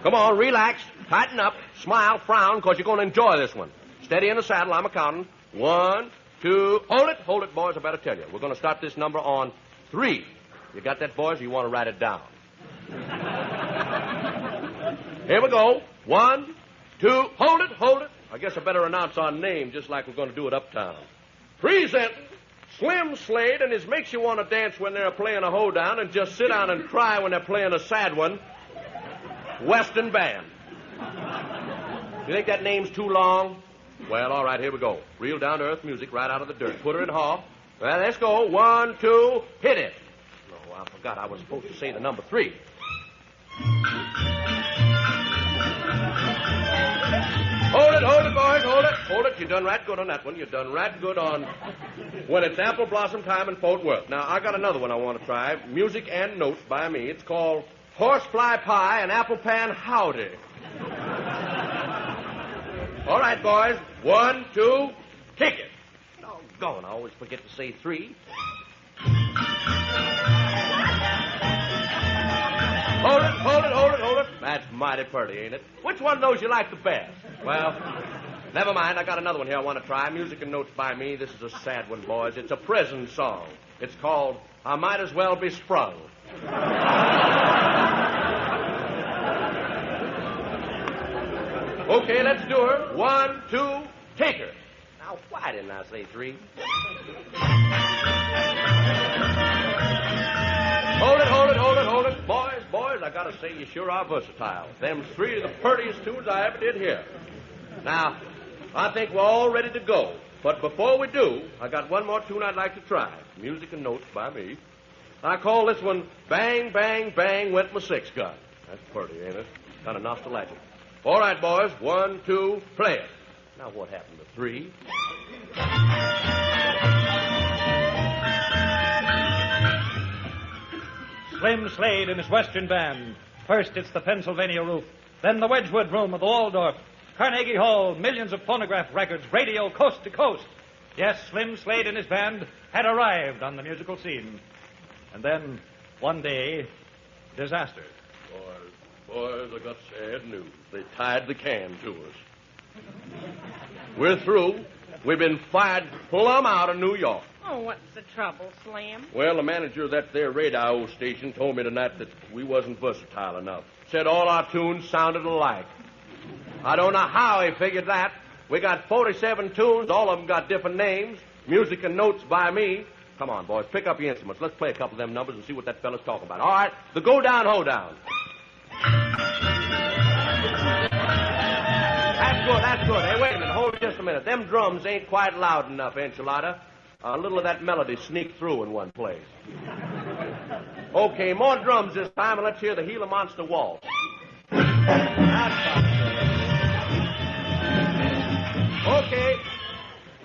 Come on, relax. Tighten up. Smile, frown, because you're going to enjoy this one. Steady in the saddle. I'm a-counting. 1, 2. Hold it, boys. I better tell you. We're going to start this number on 3. You got that, boys, or you want to write it down? Here we go. 1, 2. Hold it. I guess I better announce our name just like we're going to do it uptown. Present Slim Slade and his makes you want to dance when they're playing a hoedown and just sit down and cry when they're playing a sad one. Western Band. You think that name's too long? Well, all right, here we go. Real down-to-earth music right out of the dirt. Put her in hall. Well, let's go. 1, 2, hit it. No, I forgot I was supposed to say the number 3. Hold it, boys, hold it. You done right good on that one. You done right good on When It's Apple Blossom Time in Fort Worth. Now, I got another one I want to try. Music and notes by me. It's called Horsefly Pie and Apple Pan Howdy. All right, boys. 1, 2, kick it. Doggone, I always forget to say 3. Hold it. That's mighty pretty, ain't it? Which one of those you like the best? Well, never mind. I got another one here I want to try. Music and notes by me. This is a sad one, boys. It's a prison song. It's called I Might As Well Be Sprung. Okay, let's do her. 1, 2, take her. Now, why didn't I say 3? Hold it. Boys, I gotta say you sure are versatile. Them's 3 of the prettiest tunes I ever did hear. Now, I think we're all ready to go. But before we do, I got one more tune I'd like to try. Music and notes by me. I call this one Bang, Bang, Bang Went My 6-Gun. That's pretty, ain't it? Kind of nostalgic. All right, boys. 1, 2, play it. Now, what happened to 3? Slim Slade and his Western Band. First, it's the Pennsylvania roof. Then the Wedgwood room of the Waldorf. Carnegie Hall, millions of phonograph records, radio coast to coast. Yes, Slim Slade and his band had arrived on the musical scene. And then, one day, disaster. Boys, I got sad news. They tied the can to us. We're through. We've been fired plumb out of New York. Oh, what's the trouble, Slim? Well, the manager of that there radio station told me tonight that we wasn't versatile enough. Said all our tunes sounded alike. I don't know how he figured that. We got 47 tunes. All of them got different names. Music and notes by me. Come on, boys, pick up your instruments. Let's play a couple of them numbers and see what that fella's talking about. All right, the Go Down, Ho Down. That's good. Hey, wait a minute. Hold just a minute. Them drums ain't quite loud enough, Enchilada. A little of that melody sneaked through in one place. Okay, more drums this time, and let's hear the Gila Monster Waltz. Okay.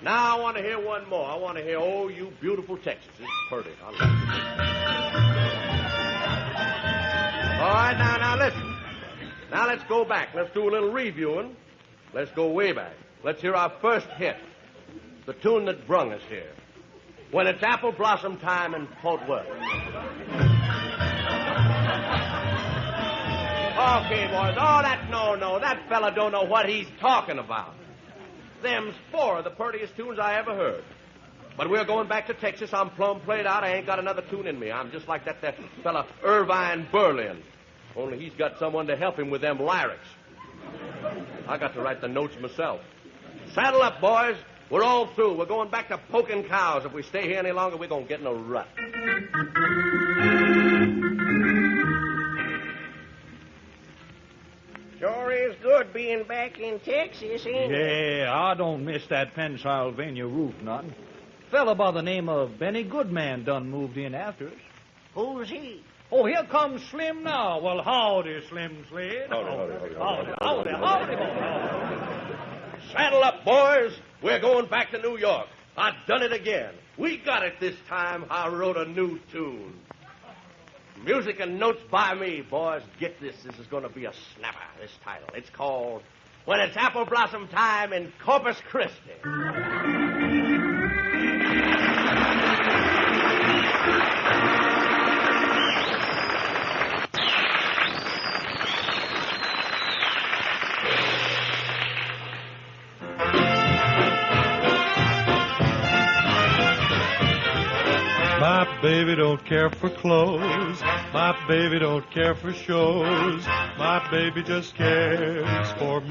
Now I want to hear one more. I want to hear, oh, you beautiful Texas. It's pretty. I like it. All right, now listen. Now let's go back. Let's do a little reviewing. Let's go way back. Let's hear our first hit. The tune that brung us here. When it's apple blossom time in Fort Worth. Okay, boys. Oh, that fella don't know what he's talking about. Them's four of the prettiest tunes I ever heard. But we're going back to Texas. I'm plumb played out. I ain't got another tune in me. I'm just like that fella Irvine Berlin. Only he's got someone to help him with them lyrics. I got to write the notes myself. Saddle up, boys. We're all through. We're going back to poking cows. If we stay here any longer, we're going to get in a rut. Sure is good being back in Texas, ain't it? Yeah, I don't miss that Pennsylvania roof nothing. Fella by the name of Benny Goodman done moved in after us. Who's he? Oh, here comes Slim now. Well, howdy, Slim Slade. Howdy. Saddle up, boys. We're going back to New York. I done it again. We got it this time. I wrote a new tune. Music and notes by me, boys. Get this. This is going to be a snapper, this title. It's called When It's Apple Blossom Time in Corpus Christi. My baby don't care for clothes. My baby don't care for shows. My baby just cares for me.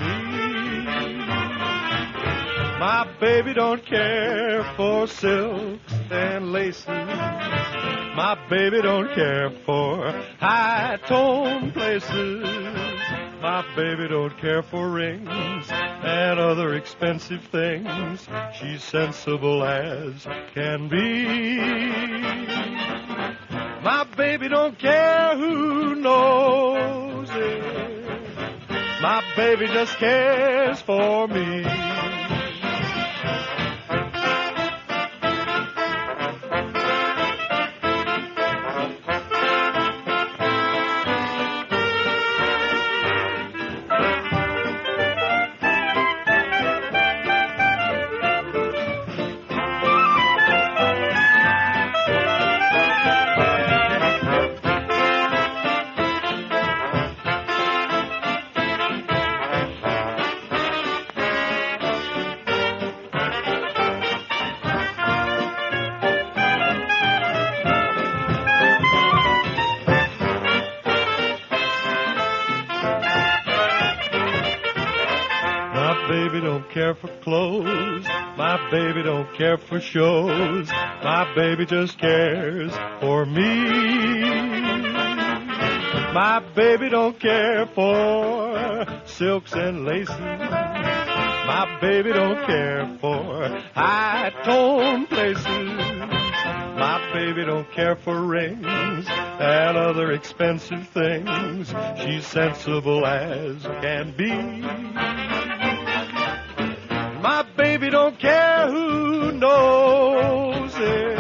My baby don't care for silks and laces. My baby don't care for high-tone places. My baby don't care for rings and other expensive things. She's sensible as can be. My baby don't care who knows it. My baby just cares for me. For clothes, my baby don't care for shows. My baby just cares for me. My baby don't care for silks and laces. My baby don't care for high-tone places. My baby don't care for rings and other expensive things. She's sensible as can be. My baby don't care who knows it.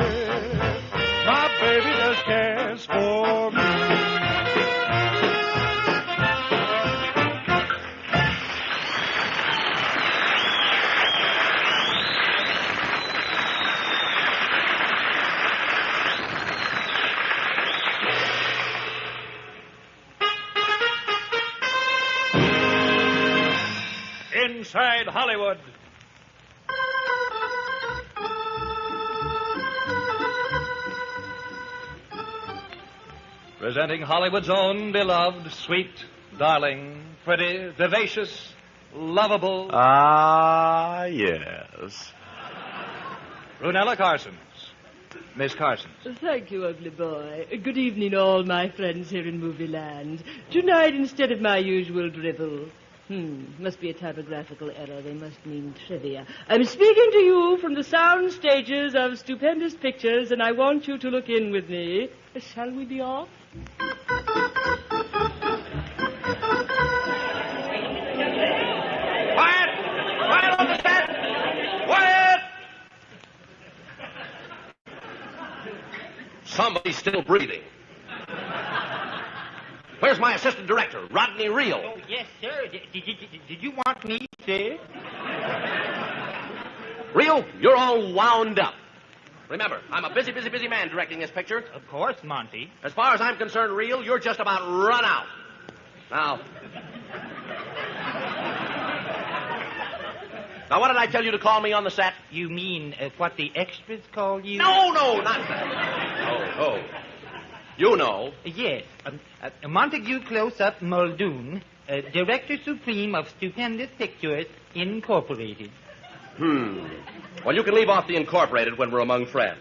My baby just cares for me. Inside Hollywood. Presenting Hollywood's own beloved, sweet, darling, pretty, vivacious, lovable... Ah, yes. Brunella Carsons. Miss Carsons. Thank you, ugly boy. Good evening, all my friends here in Movie Land. Tonight, instead of my usual drivel... must be a typographical error. They must mean trivia. I'm speaking to you from the sound stages of stupendous pictures, and I want you to look in with me. Shall we be off? Quiet! Quiet on the set! Quiet! still breathing. Where's my assistant director, Rodney Reel? Oh, yes, sir. Did you want me, sir? Reel, you're all wound up. Remember, I'm a busy man directing this picture. Of course, Monty. As far as I'm concerned, Reel, you're just about run out. Now, what did I tell you to call me on the set? You mean what the extras call you? No, not that. Oh. You know. Yes. Montague Close-Up Muldoon, Director Supreme of Stupendous Pictures, Incorporated. Well, you can leave off the incorporated when we're among friends.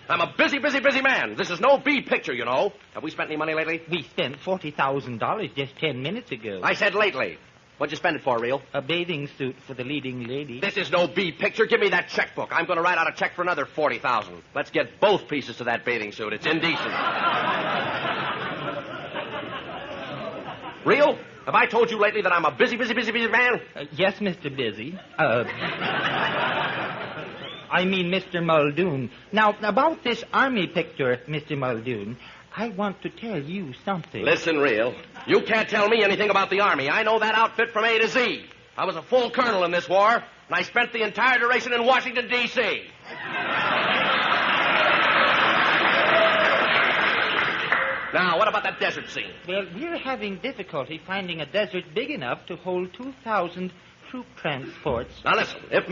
I'm a busy man. This is no B picture, you know. Have we spent any money lately? We spent $40,000 just 10 minutes ago. I said lately. What'd you spend it for, Reel? A bathing suit for the leading lady. This is no B picture. Give me that checkbook. I'm going to write out a check for another $40,000. Let's get both pieces to that bathing suit. It's indecent. Reel, have I told you lately that I'm a busy man? Yes, Mr. Busy. I mean, Mr. Muldoon. Now, about this army picture, Mr. Muldoon, I want to tell you something. Listen, Reel. You can't tell me anything about the Army. I know that outfit from A to Z. I was a full colonel in this war, and I spent the entire duration in Washington, D.C. Now, what about that desert scene? Well, we're having difficulty finding a desert big enough to hold 2,000 troop transports. Now, listen, if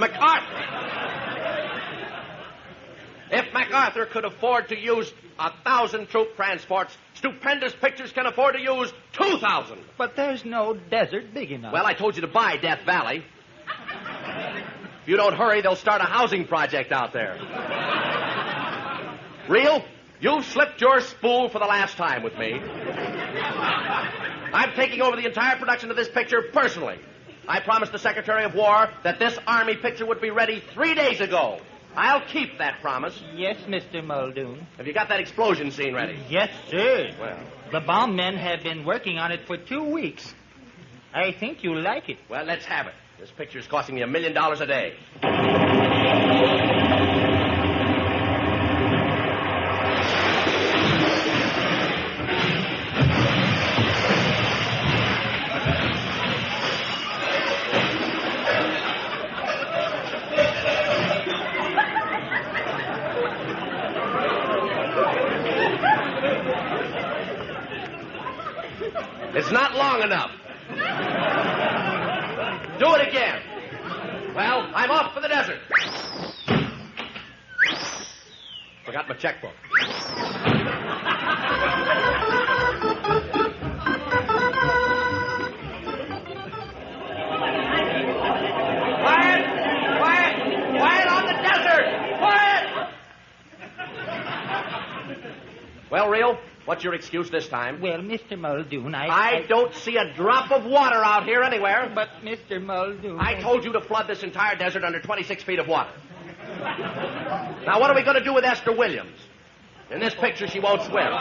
MacArthur could afford to use 1,000 troop transports, Stupendous Pictures can afford to use 2,000. But there's no desert big enough. Well, I told you to buy Death Valley. If you don't hurry, they'll start a housing project out there. Reel, you've slipped your spool for the last time with me. I'm taking over the entire production of this picture personally. I promised the Secretary of War that this Army picture would be ready 3 days ago. I'll keep that promise. Yes, Mr. Muldoon. Have you got that explosion scene ready? Yes, sir. Well, the bomb men have been working on it for 2 weeks. I think you'll like it. Well, let's have it. This picture's costing me $1 million a day. It's not long enough. Do it again. Well, I'm off for the desert. Forgot my checkbook. Quiet on the desert! Quiet! Well, Reel, what's your excuse this time? Well, Mr. Muldoon, I don't see a drop of water out here anywhere. But, Mr. Muldoon... I told you to flood this entire desert under 26 feet of water. Now, what are we going to do with Esther Williams? In this picture, she won't swim.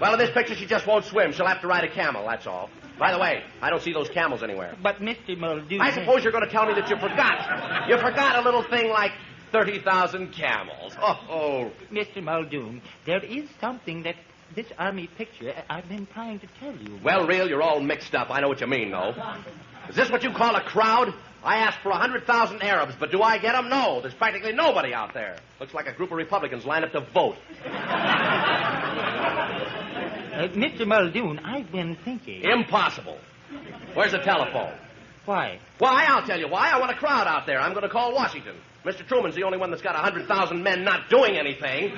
Well, in this picture, she just won't swim. She'll have to ride a camel, that's all. By the way, I don't see those camels anywhere. But, Mr. Muldoon... I suppose you're going to tell me that you forgot. You forgot a little thing like 30,000 camels. Oh. Mr. Muldoon, there is something that this Army picture I've been trying to tell you. Well, Reel, you're all mixed up. I know what you mean, though. Is this what you call a crowd? I asked for 100,000 Arabs, but do I get them? No, there's practically nobody out there. Looks like a group of Republicans lined up to vote. Mr. Muldoon, I've been thinking... Impossible. Where's the telephone? Why? Why? I'll tell you why. I want a crowd out there. I'm going to call Washington. Mr. Truman's the only one that's got 100,000 men not doing anything.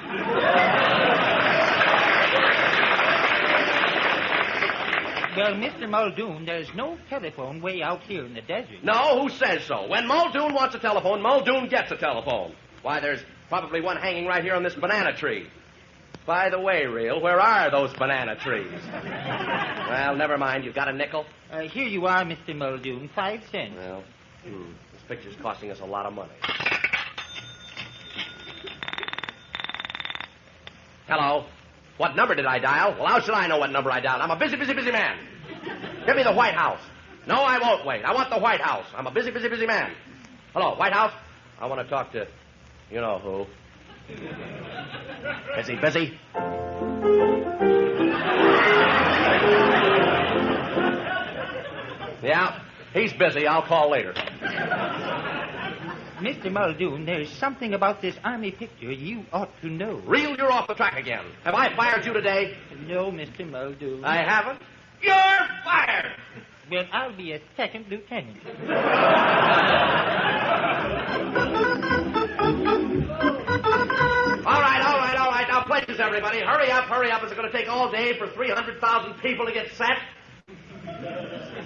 Well, Mr. Muldoon, there's no telephone way out here in the desert. No, who says so? When Muldoon wants a telephone, Muldoon gets a telephone. Why, there's probably one hanging right here on this banana tree. By the way, Reel, where are those banana trees? Well, never mind. You got a nickel? Here you are, Mr. Muldoon. 5 cents. Well, this picture's costing us a lot of money. Hello? What number did I dial? Well, how should I know what number I dialed? I'm a busy man. Give me the White House. No, I won't wait. I want the White House. I'm a busy man. Hello, White House? I want to talk to you know who. Busy. Yeah, he's busy. I'll call later. Mr. Muldoon, there's something about this Army picture you ought to know. Reel, you're off the track again. Have I fired you today? No, Mr. Muldoon. I haven't. You're fired! Well, I'll be a second lieutenant. All right. Now, places, everybody. Hurry up. It's going to take all day for 300,000 people to get set.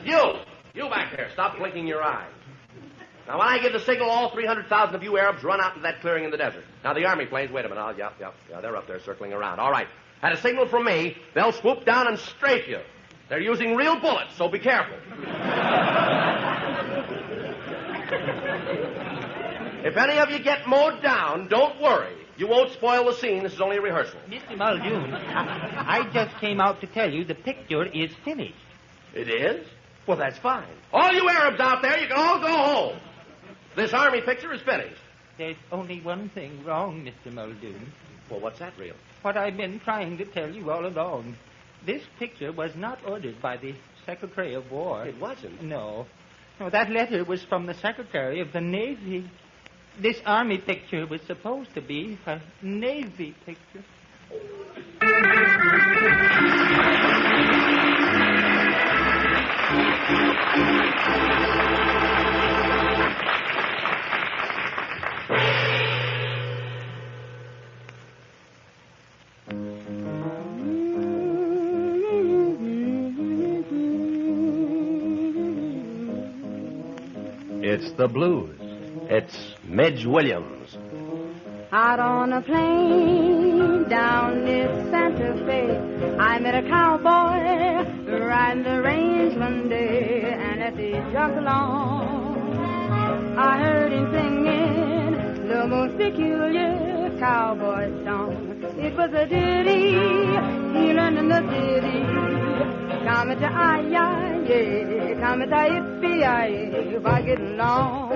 You back there, stop blinking your eyes. Now, when I give the signal, all 300,000 of you Arabs run out to that clearing in the desert. Now, the Army planes, wait a minute. Yeah, they're up there circling around. All right. At a signal from me, they'll swoop down and strafe you. They're using real bullets, so be careful. If any of you get mowed down, don't worry. You won't spoil the scene. This is only a rehearsal. Mr. Muldoon, I just came out to tell you the picture is finished. It is? Well, that's fine. All you Arabs out there, you can all go home. This Army picture is finished. There's only one thing wrong, Mr. Muldoon. Well, what's that, Reel? What I've been trying to tell you all along. This picture was not ordered by the Secretary of War. It wasn't? No, that letter was from the Secretary of the Navy. This Army picture was supposed to be a Navy picture. It's the blues. It's Midge Williams. Out on a plain down near Santa Fe, I met a cowboy riding the range one day, and as he jogged along, I heard him singing the most peculiar cowboy song. It was a ditty he learned in the city. Come to ay-yi, come to yippee-yi, why get along?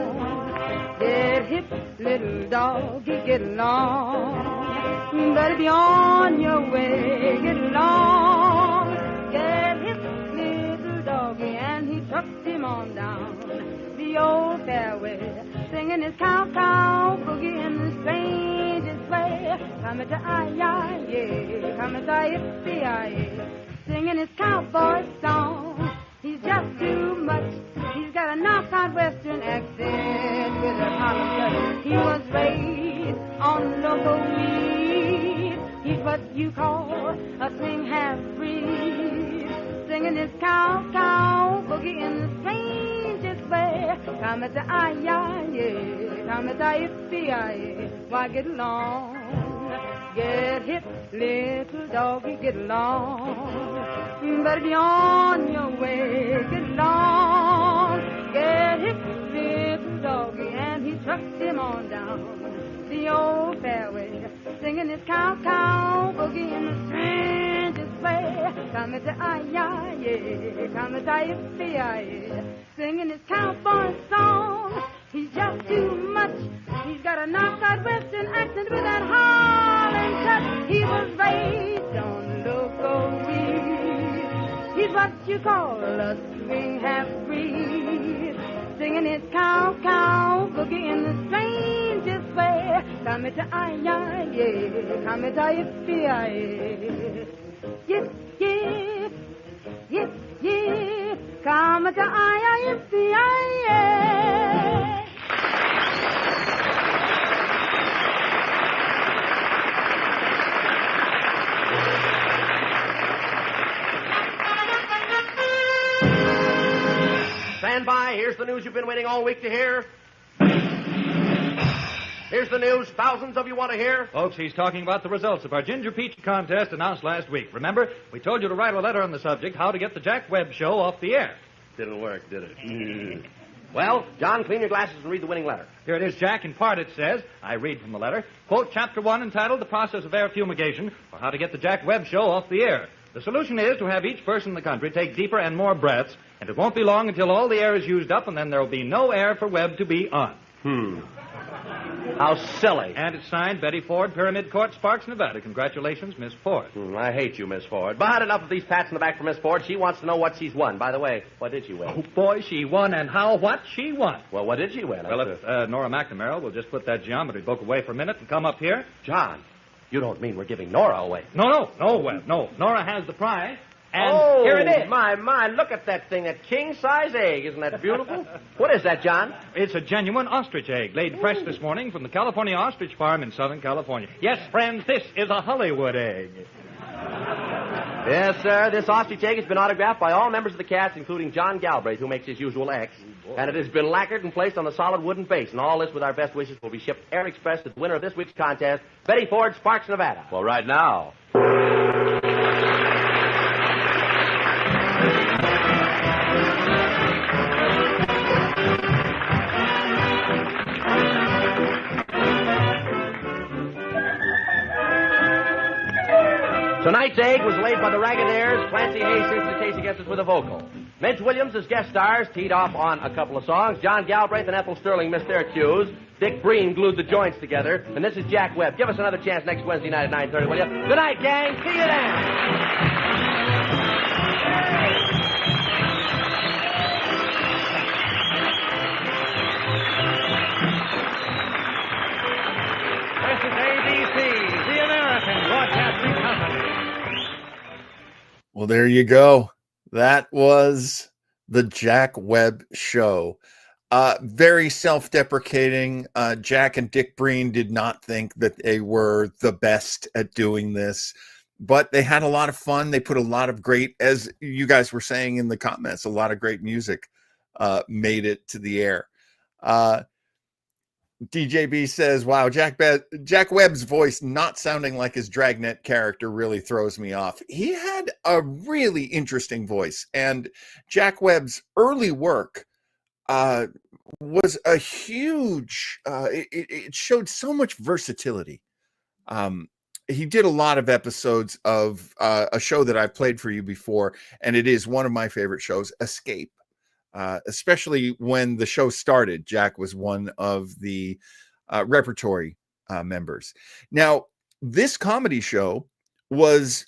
Get hip, little doggy, get along. Better be on your way, get along. Get hip, little doggy, and he trucked him on down the old fairway, singing his cow-cow boogie in the strangest way. Come to ay-yi, come to yippee-yi, singing his cowboy song. He's just too much. He's got a knockout western accent with a Harlem. He was raised on local weed. He's what you call a swing half-breed, singing his cow-cow boogie in the strangest way. Come at the ay-yi, come at the yippee-yi, why get along? Get hip, little doggy, get along. Better be on your way, get along. Get hip, little doggy, and he trucked him on down the old fairway, singing his cow-cow boogie in the strangest way. Come at the ay-yi, come at the yippee-yi, singing his cowboy song. He's just too much. He's got a knockout western accent with that Harlem cut. He was raised on local weed. He's what you call a swing half-breed, singing his cow-cow boogie in the strangest way. Come to ay-yi, come to yippee-yi, yip, yip, yip, yip, come to ay-yi, yippee-yi. Stand by. Here's the news you've been waiting all week to hear. Here's the news thousands of you want to hear. Folks, he's talking about the results of our Ginger Peach contest announced last week. Remember, we told you to write a letter on the subject, how to get the Jack Webb Show off the air. Didn't work, did it? Well, John, clean your glasses and read the winning letter. Here it is, Jack. In part it says, I read from the letter, quote, Chapter 1 entitled The Process of Air Fumigation, or How to Get the Jack Webb Show Off the Air. The solution is to have each person in the country take deeper and more breaths, and it won't be long until all the air is used up, and then there will be no air for Webb to be on. How silly. And it's signed Betty Ford, Pyramid Court, Sparks, Nevada. Congratulations, Miss Ford. I hate you, Miss Ford. But enough of these pats in the back for Miss Ford. She wants to know what she's won. By the way, what did she win? Oh, boy, she won, and how what she won. Well, what did she win? Well, if Nora McNamara will just put that geometry book away for a minute and come up here. John, you don't mean we're giving Nora away? No, Webb, no. Nora has the prize. And here it is. My, look at that thing, that king-size egg. Isn't that beautiful? What is that, John? It's a genuine ostrich egg, laid fresh this morning from the California Ostrich Farm in Southern California. Yes, friends, this is a Hollywood egg. Yes, sir. This ostrich egg has been autographed by all members of the cast, including John Galbraith, who makes his usual X. And it has been lacquered and placed on a solid wooden base. And all this, with our best wishes, will be shipped air express to the winner of this week's contest, Betty Ford, Sparks, Nevada. Well, right now. Tonight's egg was laid by the Ragged Clancy Hayes since the case against us with a vocal. Midge Williams as guest stars, teed off on a couple of songs. John Galbraith and Ethel Sterling missed their cues. Dick Breen glued the joints together. And this is Jack Webb. Give us another chance next Wednesday night at 9:30, will you? Good night, gang. See you then. This is ABC, the American Broadcasting Company. Well, there you go. That was the Jack Webb Show. Very self-deprecating. Jack and Dick Breen did not think that they were the best at doing this, but they had a lot of fun. They put a lot of great, as you guys were saying in the comments, a lot of great music made it to the air. DJB says, wow, Jack Webb's voice not sounding like his Dragnet character really throws me off. He had a really interesting voice, and Jack Webb's early work was a huge, it showed so much versatility. He did a lot of episodes of a show that I've played for you before, and it is one of my favorite shows, Escape. Especially when the show started, Jack was one of the repertory members. Now, this comedy show was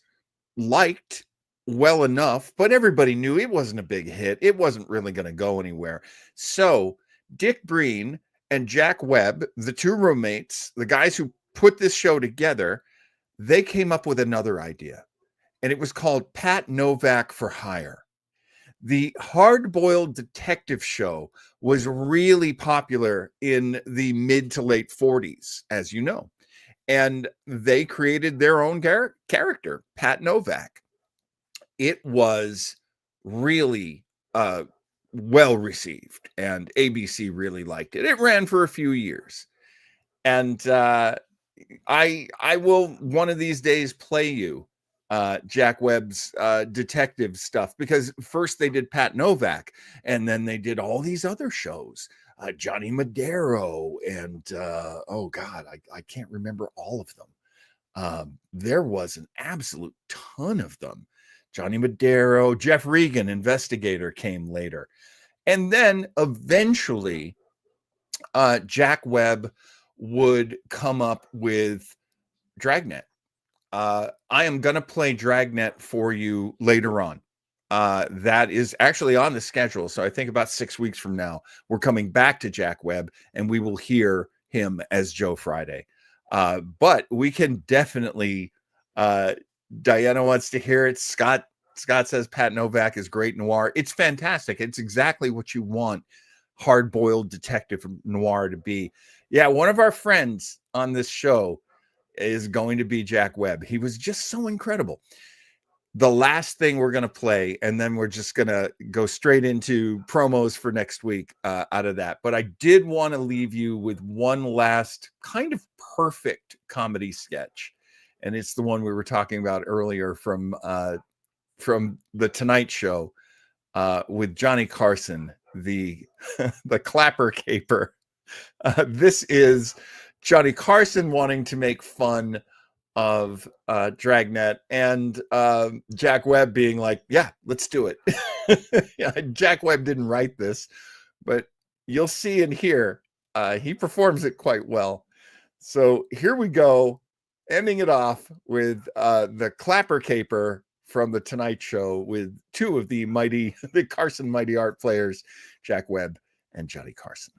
liked well enough, but everybody knew it wasn't a big hit. It wasn't really going to go anywhere. So Dick Breen and Jack Webb, the two roommates, the guys who put this show together, they came up with another idea, and it was called Pat Novak for Hire. The hard-boiled detective show was really popular in the mid to late 40s, as you know, and they created their own character, Pat Novak. It was really well received, and ABC really liked it. It ran for a few years, and I will one of these days play you Jack Webb's detective stuff, because first they did Pat Novak, and then they did all these other shows, Johnny Madero, and oh God, I can't remember all of them. There was an absolute ton of them. Johnny Madero, Jeff Regan, investigator, came later, and then eventually Jack Webb would come up with Dragnet. I am going to play Dragnet for you later on. That is actually on the schedule. So I think about 6 weeks from now, we're coming back to Jack Webb, and we will hear him as Joe Friday. But we can definitely, Diana wants to hear it. Scott says Pat Novak is great noir. It's fantastic. It's exactly what you want hard-boiled detective noir to be. Yeah, one of our friends on this show is going to be Jack Webb. He was just so incredible. The last thing we're going to play, and then we're just going to go straight into promos for next week out of that. But I did want to leave you with one last kind of perfect comedy sketch. And it's the one we were talking about earlier from the Tonight Show with Johnny Carson, the clapper caper. This is Johnny Carson wanting to make fun of Dragnet, and Jack Webb being like, yeah, let's do it. Yeah, Jack Webb didn't write this, but you'll see and hear he performs it quite well. So here we go, ending it off with the clapper caper from the Tonight Show with two of the Carson Mighty Art players, Jack Webb and Johnny Carson.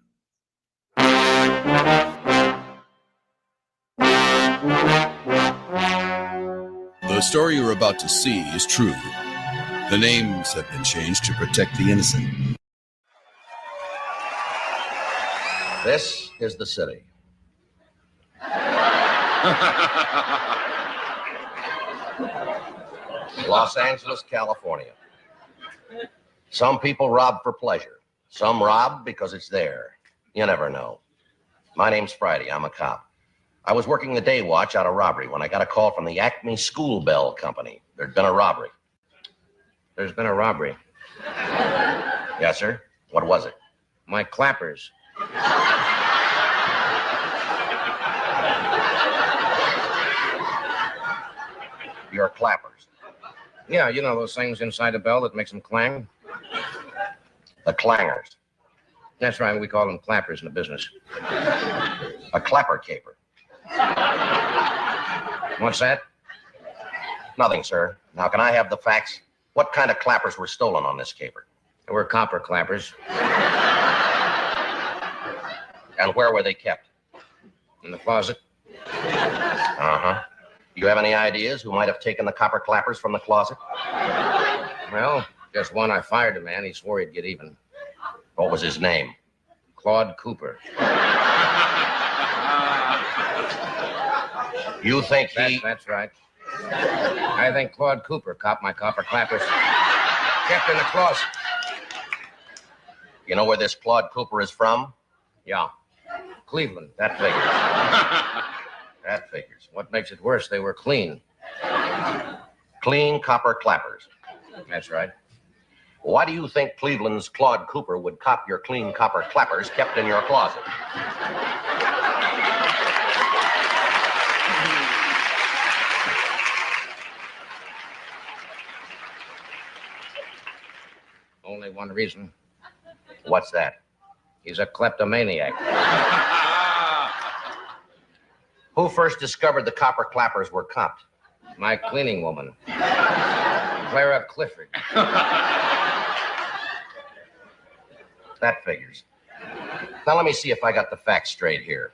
The story you're about to see is true. The names have been changed to protect the innocent. This is the city. Los Angeles, California. Some people rob for pleasure. Some rob because it's there. You never know. My name's Friday. I'm a cop. I was working the day watch out of robbery when I got a call from the Acme School Bell Company. There'd been a robbery. There's been a robbery. Yes, sir. What was it? My clappers. Your clappers. Yeah, you know those things inside the bell that makes them clang? The clangers. That's right, we call them clappers in the business. A clapper caper. What's that? Nothing, sir. Now, can I have the facts? What kind of clappers were stolen on this caper? They were copper clappers. And where were they kept? In the closet. Uh-huh. Do you have any ideas who might have taken the copper clappers from the closet? Well, just one. I fired a man. He swore he'd get even. What was his name? Claude Cooper. You think he... That's right. I think Claude Cooper copped my copper clappers. Kept in the closet. You know where this Claude Cooper is from? Yeah. Cleveland. That figures. That figures. What makes it worse, they were clean. Clean copper clappers. That's right. Why do you think Cleveland's Claude Cooper would cop your clean copper clappers kept in your closet? Only one reason. What's that? He's a kleptomaniac. Who first discovered the copper clappers were copped? My cleaning woman, Clara Clifford. That figures. Now let me see if I got the facts straight here.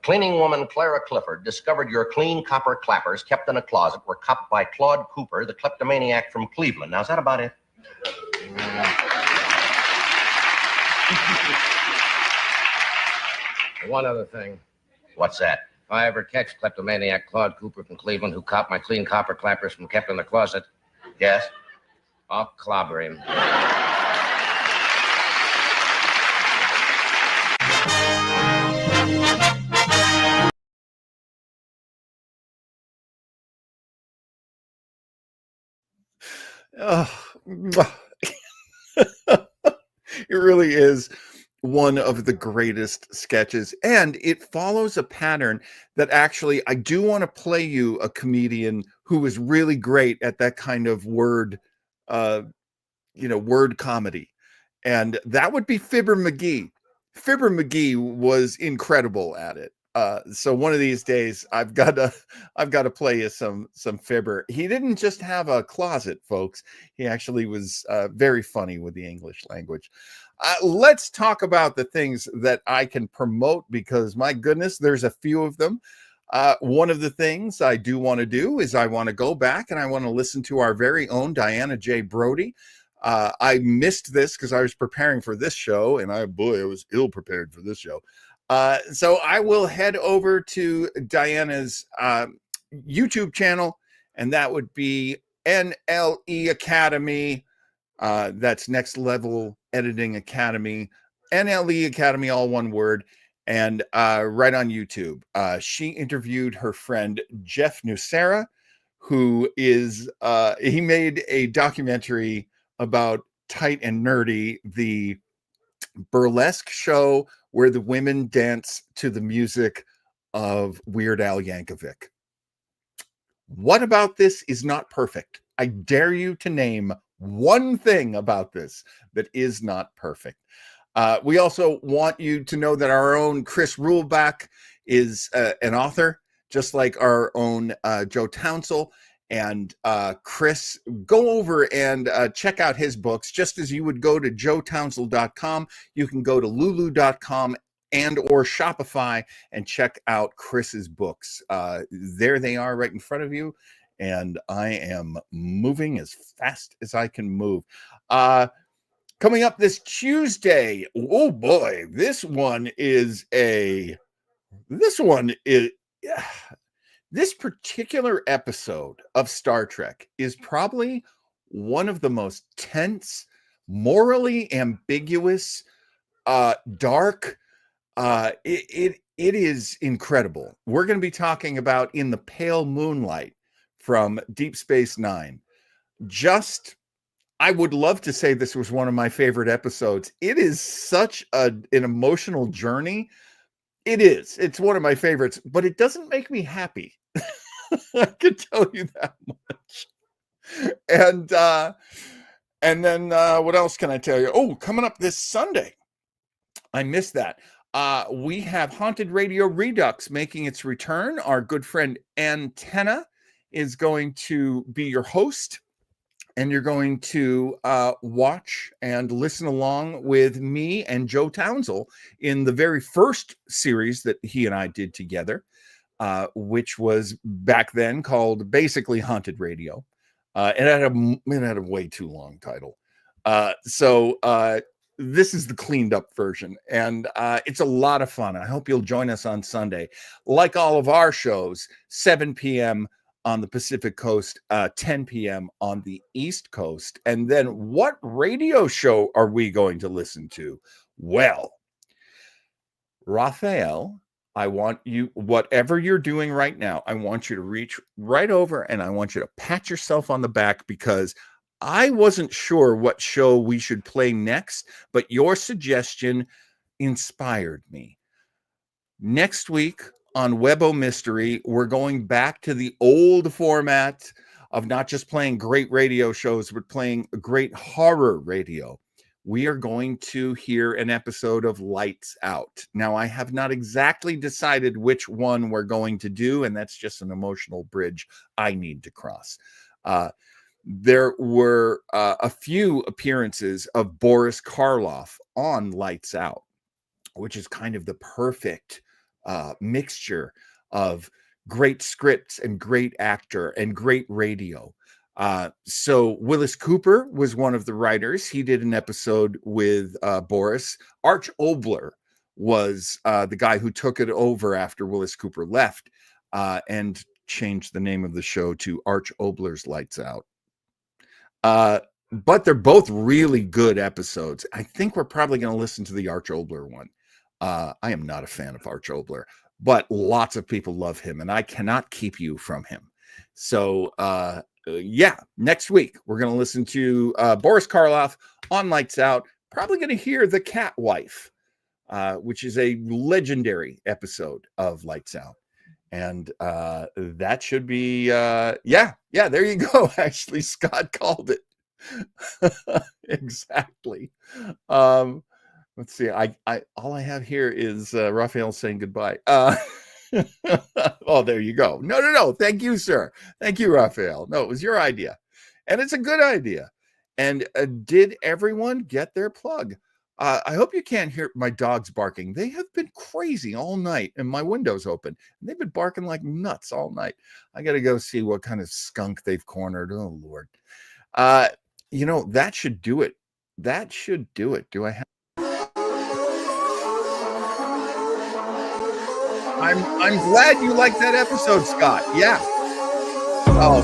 Cleaning woman Clara Clifford discovered your clean copper clappers kept in a closet were copped by Claude Cooper, the kleptomaniac from Cleveland. Now, is that about it? One other thing. What's that? If I ever catch kleptomaniac Claude Cooper from Cleveland who copped my clean copper clappers from kept in the closet, yes, I'll clobber him. Oh, it really is one of the greatest sketches, and it follows a pattern that actually I do want to play you a comedian who is really great at that kind of word comedy, and that would be Fibber McGee. Fibber McGee was incredible at it. So one of these days I've got to play you some Fibber. He didn't just have a closet, folks. He actually was very funny with the English language. Let's talk about the things that I can promote, because my goodness, there's a few of them. One of the things I do want to do is I want to go back and I want to listen to our very own Diana J. Brody. I missed this because I was preparing for this show, and I was ill prepared for this show. So I will head over to Diana's YouTube channel, and that would be NLE Academy. That's Next Level Editing Academy. NLE Academy, all one word. And right on YouTube. She interviewed her friend Jeff Nucera, who is he made a documentary about Tight and Nerdy, the burlesque show where the women dance to the music of Weird Al Yankovic. What about this is not perfect? I dare you to name one thing about this that is not perfect. We also want you to know that our own Chris Ruleback, is an author, just like our own Joe Townsell. And Chris, go over and check out his books. Just as you would go to joetownsell.com, you can go to lulu.com and or Shopify and check out Chris's books. There they are right in front of you. And I am moving as fast as I can move. Coming up this Tuesday, oh boy, this particular episode of Star Trek is probably one of the most tense, morally ambiguous, dark. It is incredible. We're going to be talking about In the Pale Moonlight from Deep Space Nine. I would love to say this was one of my favorite episodes. It is such an emotional journey. It is. It's one of my favorites, but it doesn't make me happy. I can tell you that much. And then what else can I tell you? Oh, coming up this Sunday. I missed that. We have Haunted Radio Redux making its return. Our good friend Antenna is going to be your host. And you're going to watch and listen along with me and Joe Townsell in the very first series that he and I did together, which was back then called basically Haunted Radio. It had a way too long title. So this is the cleaned up version, and it's a lot of fun. I hope you'll join us on Sunday. Like all of our shows, 7 p.m. on the Pacific Coast, 10 p.m. on the East Coast. And then what radio show are we going to listen to? Well, Raphael, I want you, whatever you're doing right now, I want you to reach right over and I want you to pat yourself on the back, because I wasn't sure what show we should play next, but your suggestion inspired me. Next week on Webo Mystery, we're going back to the old format of not just playing great radio shows, but playing great horror radio. We are going to hear an episode of Lights Out. Now, I have not exactly decided which one we're going to do, and that's just an emotional bridge I need to cross. There were a few appearances of Boris Karloff on Lights Out, which is kind of the perfect mixture of great scripts and great actor and great radio. So Willis Cooper was one of the writers. He did an episode with Boris. Arch Obler was the guy who took it over after Willis Cooper left and changed the name of the show to Arch Obler's Lights Out. But they're both really good episodes. I think we're probably going to listen to the Arch Obler one. I am not a fan of Arch Obler, but lots of people love him, and I cannot keep you from him. So, yeah, next week we're going to listen to Boris Karloff on Lights Out. Probably going to hear The Cat Wife, which is a legendary episode of Lights Out. And that should be, yeah, there you go. Actually, Scott called it. Exactly. Let's see. I all I have here is Raphael saying goodbye. Oh, there you go. No. Thank you, sir. Thank you, Raphael. No, it was your idea, and it's a good idea. And did everyone get their plug? I hope you can't hear my dogs barking. They have been crazy all night, and my window's open. And they've been barking like nuts all night. I got to go see what kind of skunk they've cornered. Oh, Lord. That should do it. That should do it. Do I have? I'm glad you liked that episode, Scott. Yeah. Oh,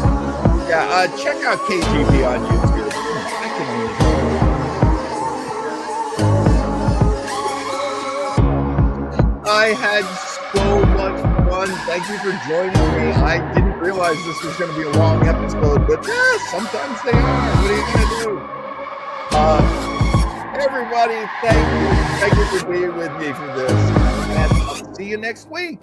yeah. Check out KGB on YouTube. I had so much fun. Thank you for joining me. I didn't realize this was going to be a long episode, but sometimes they are. What are you going to do? Everybody, thank you. Thank you for being with me for this. And I'll see you next week.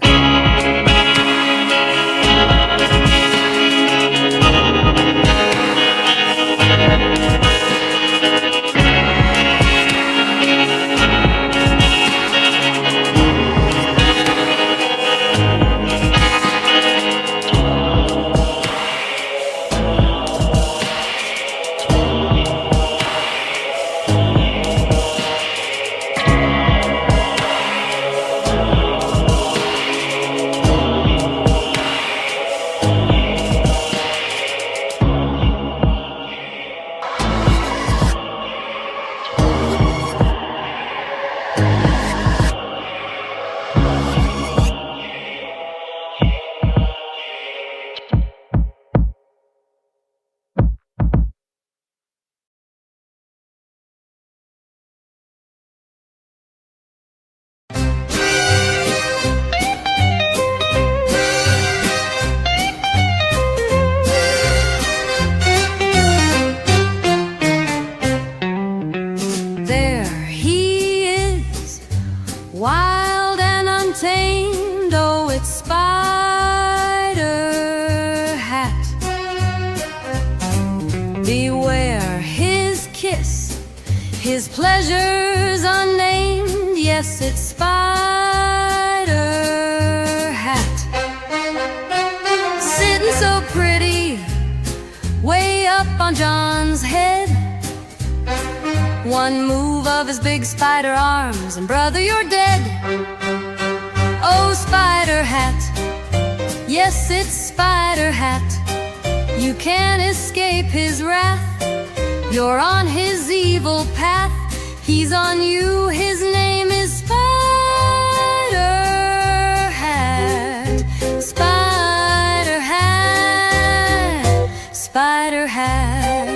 Beware his kiss, his pleasures unnamed. Yes, it's Spider Hat. Sitting so pretty, way up on John's head. One move of his big spider arms, and brother, you're dead. Oh, Spider Hat, yes, it's Spider Hat. You can't escape his wrath. You're on his evil path. He's on you. His name is Spider Hat. Spider Hat. Spider Hat.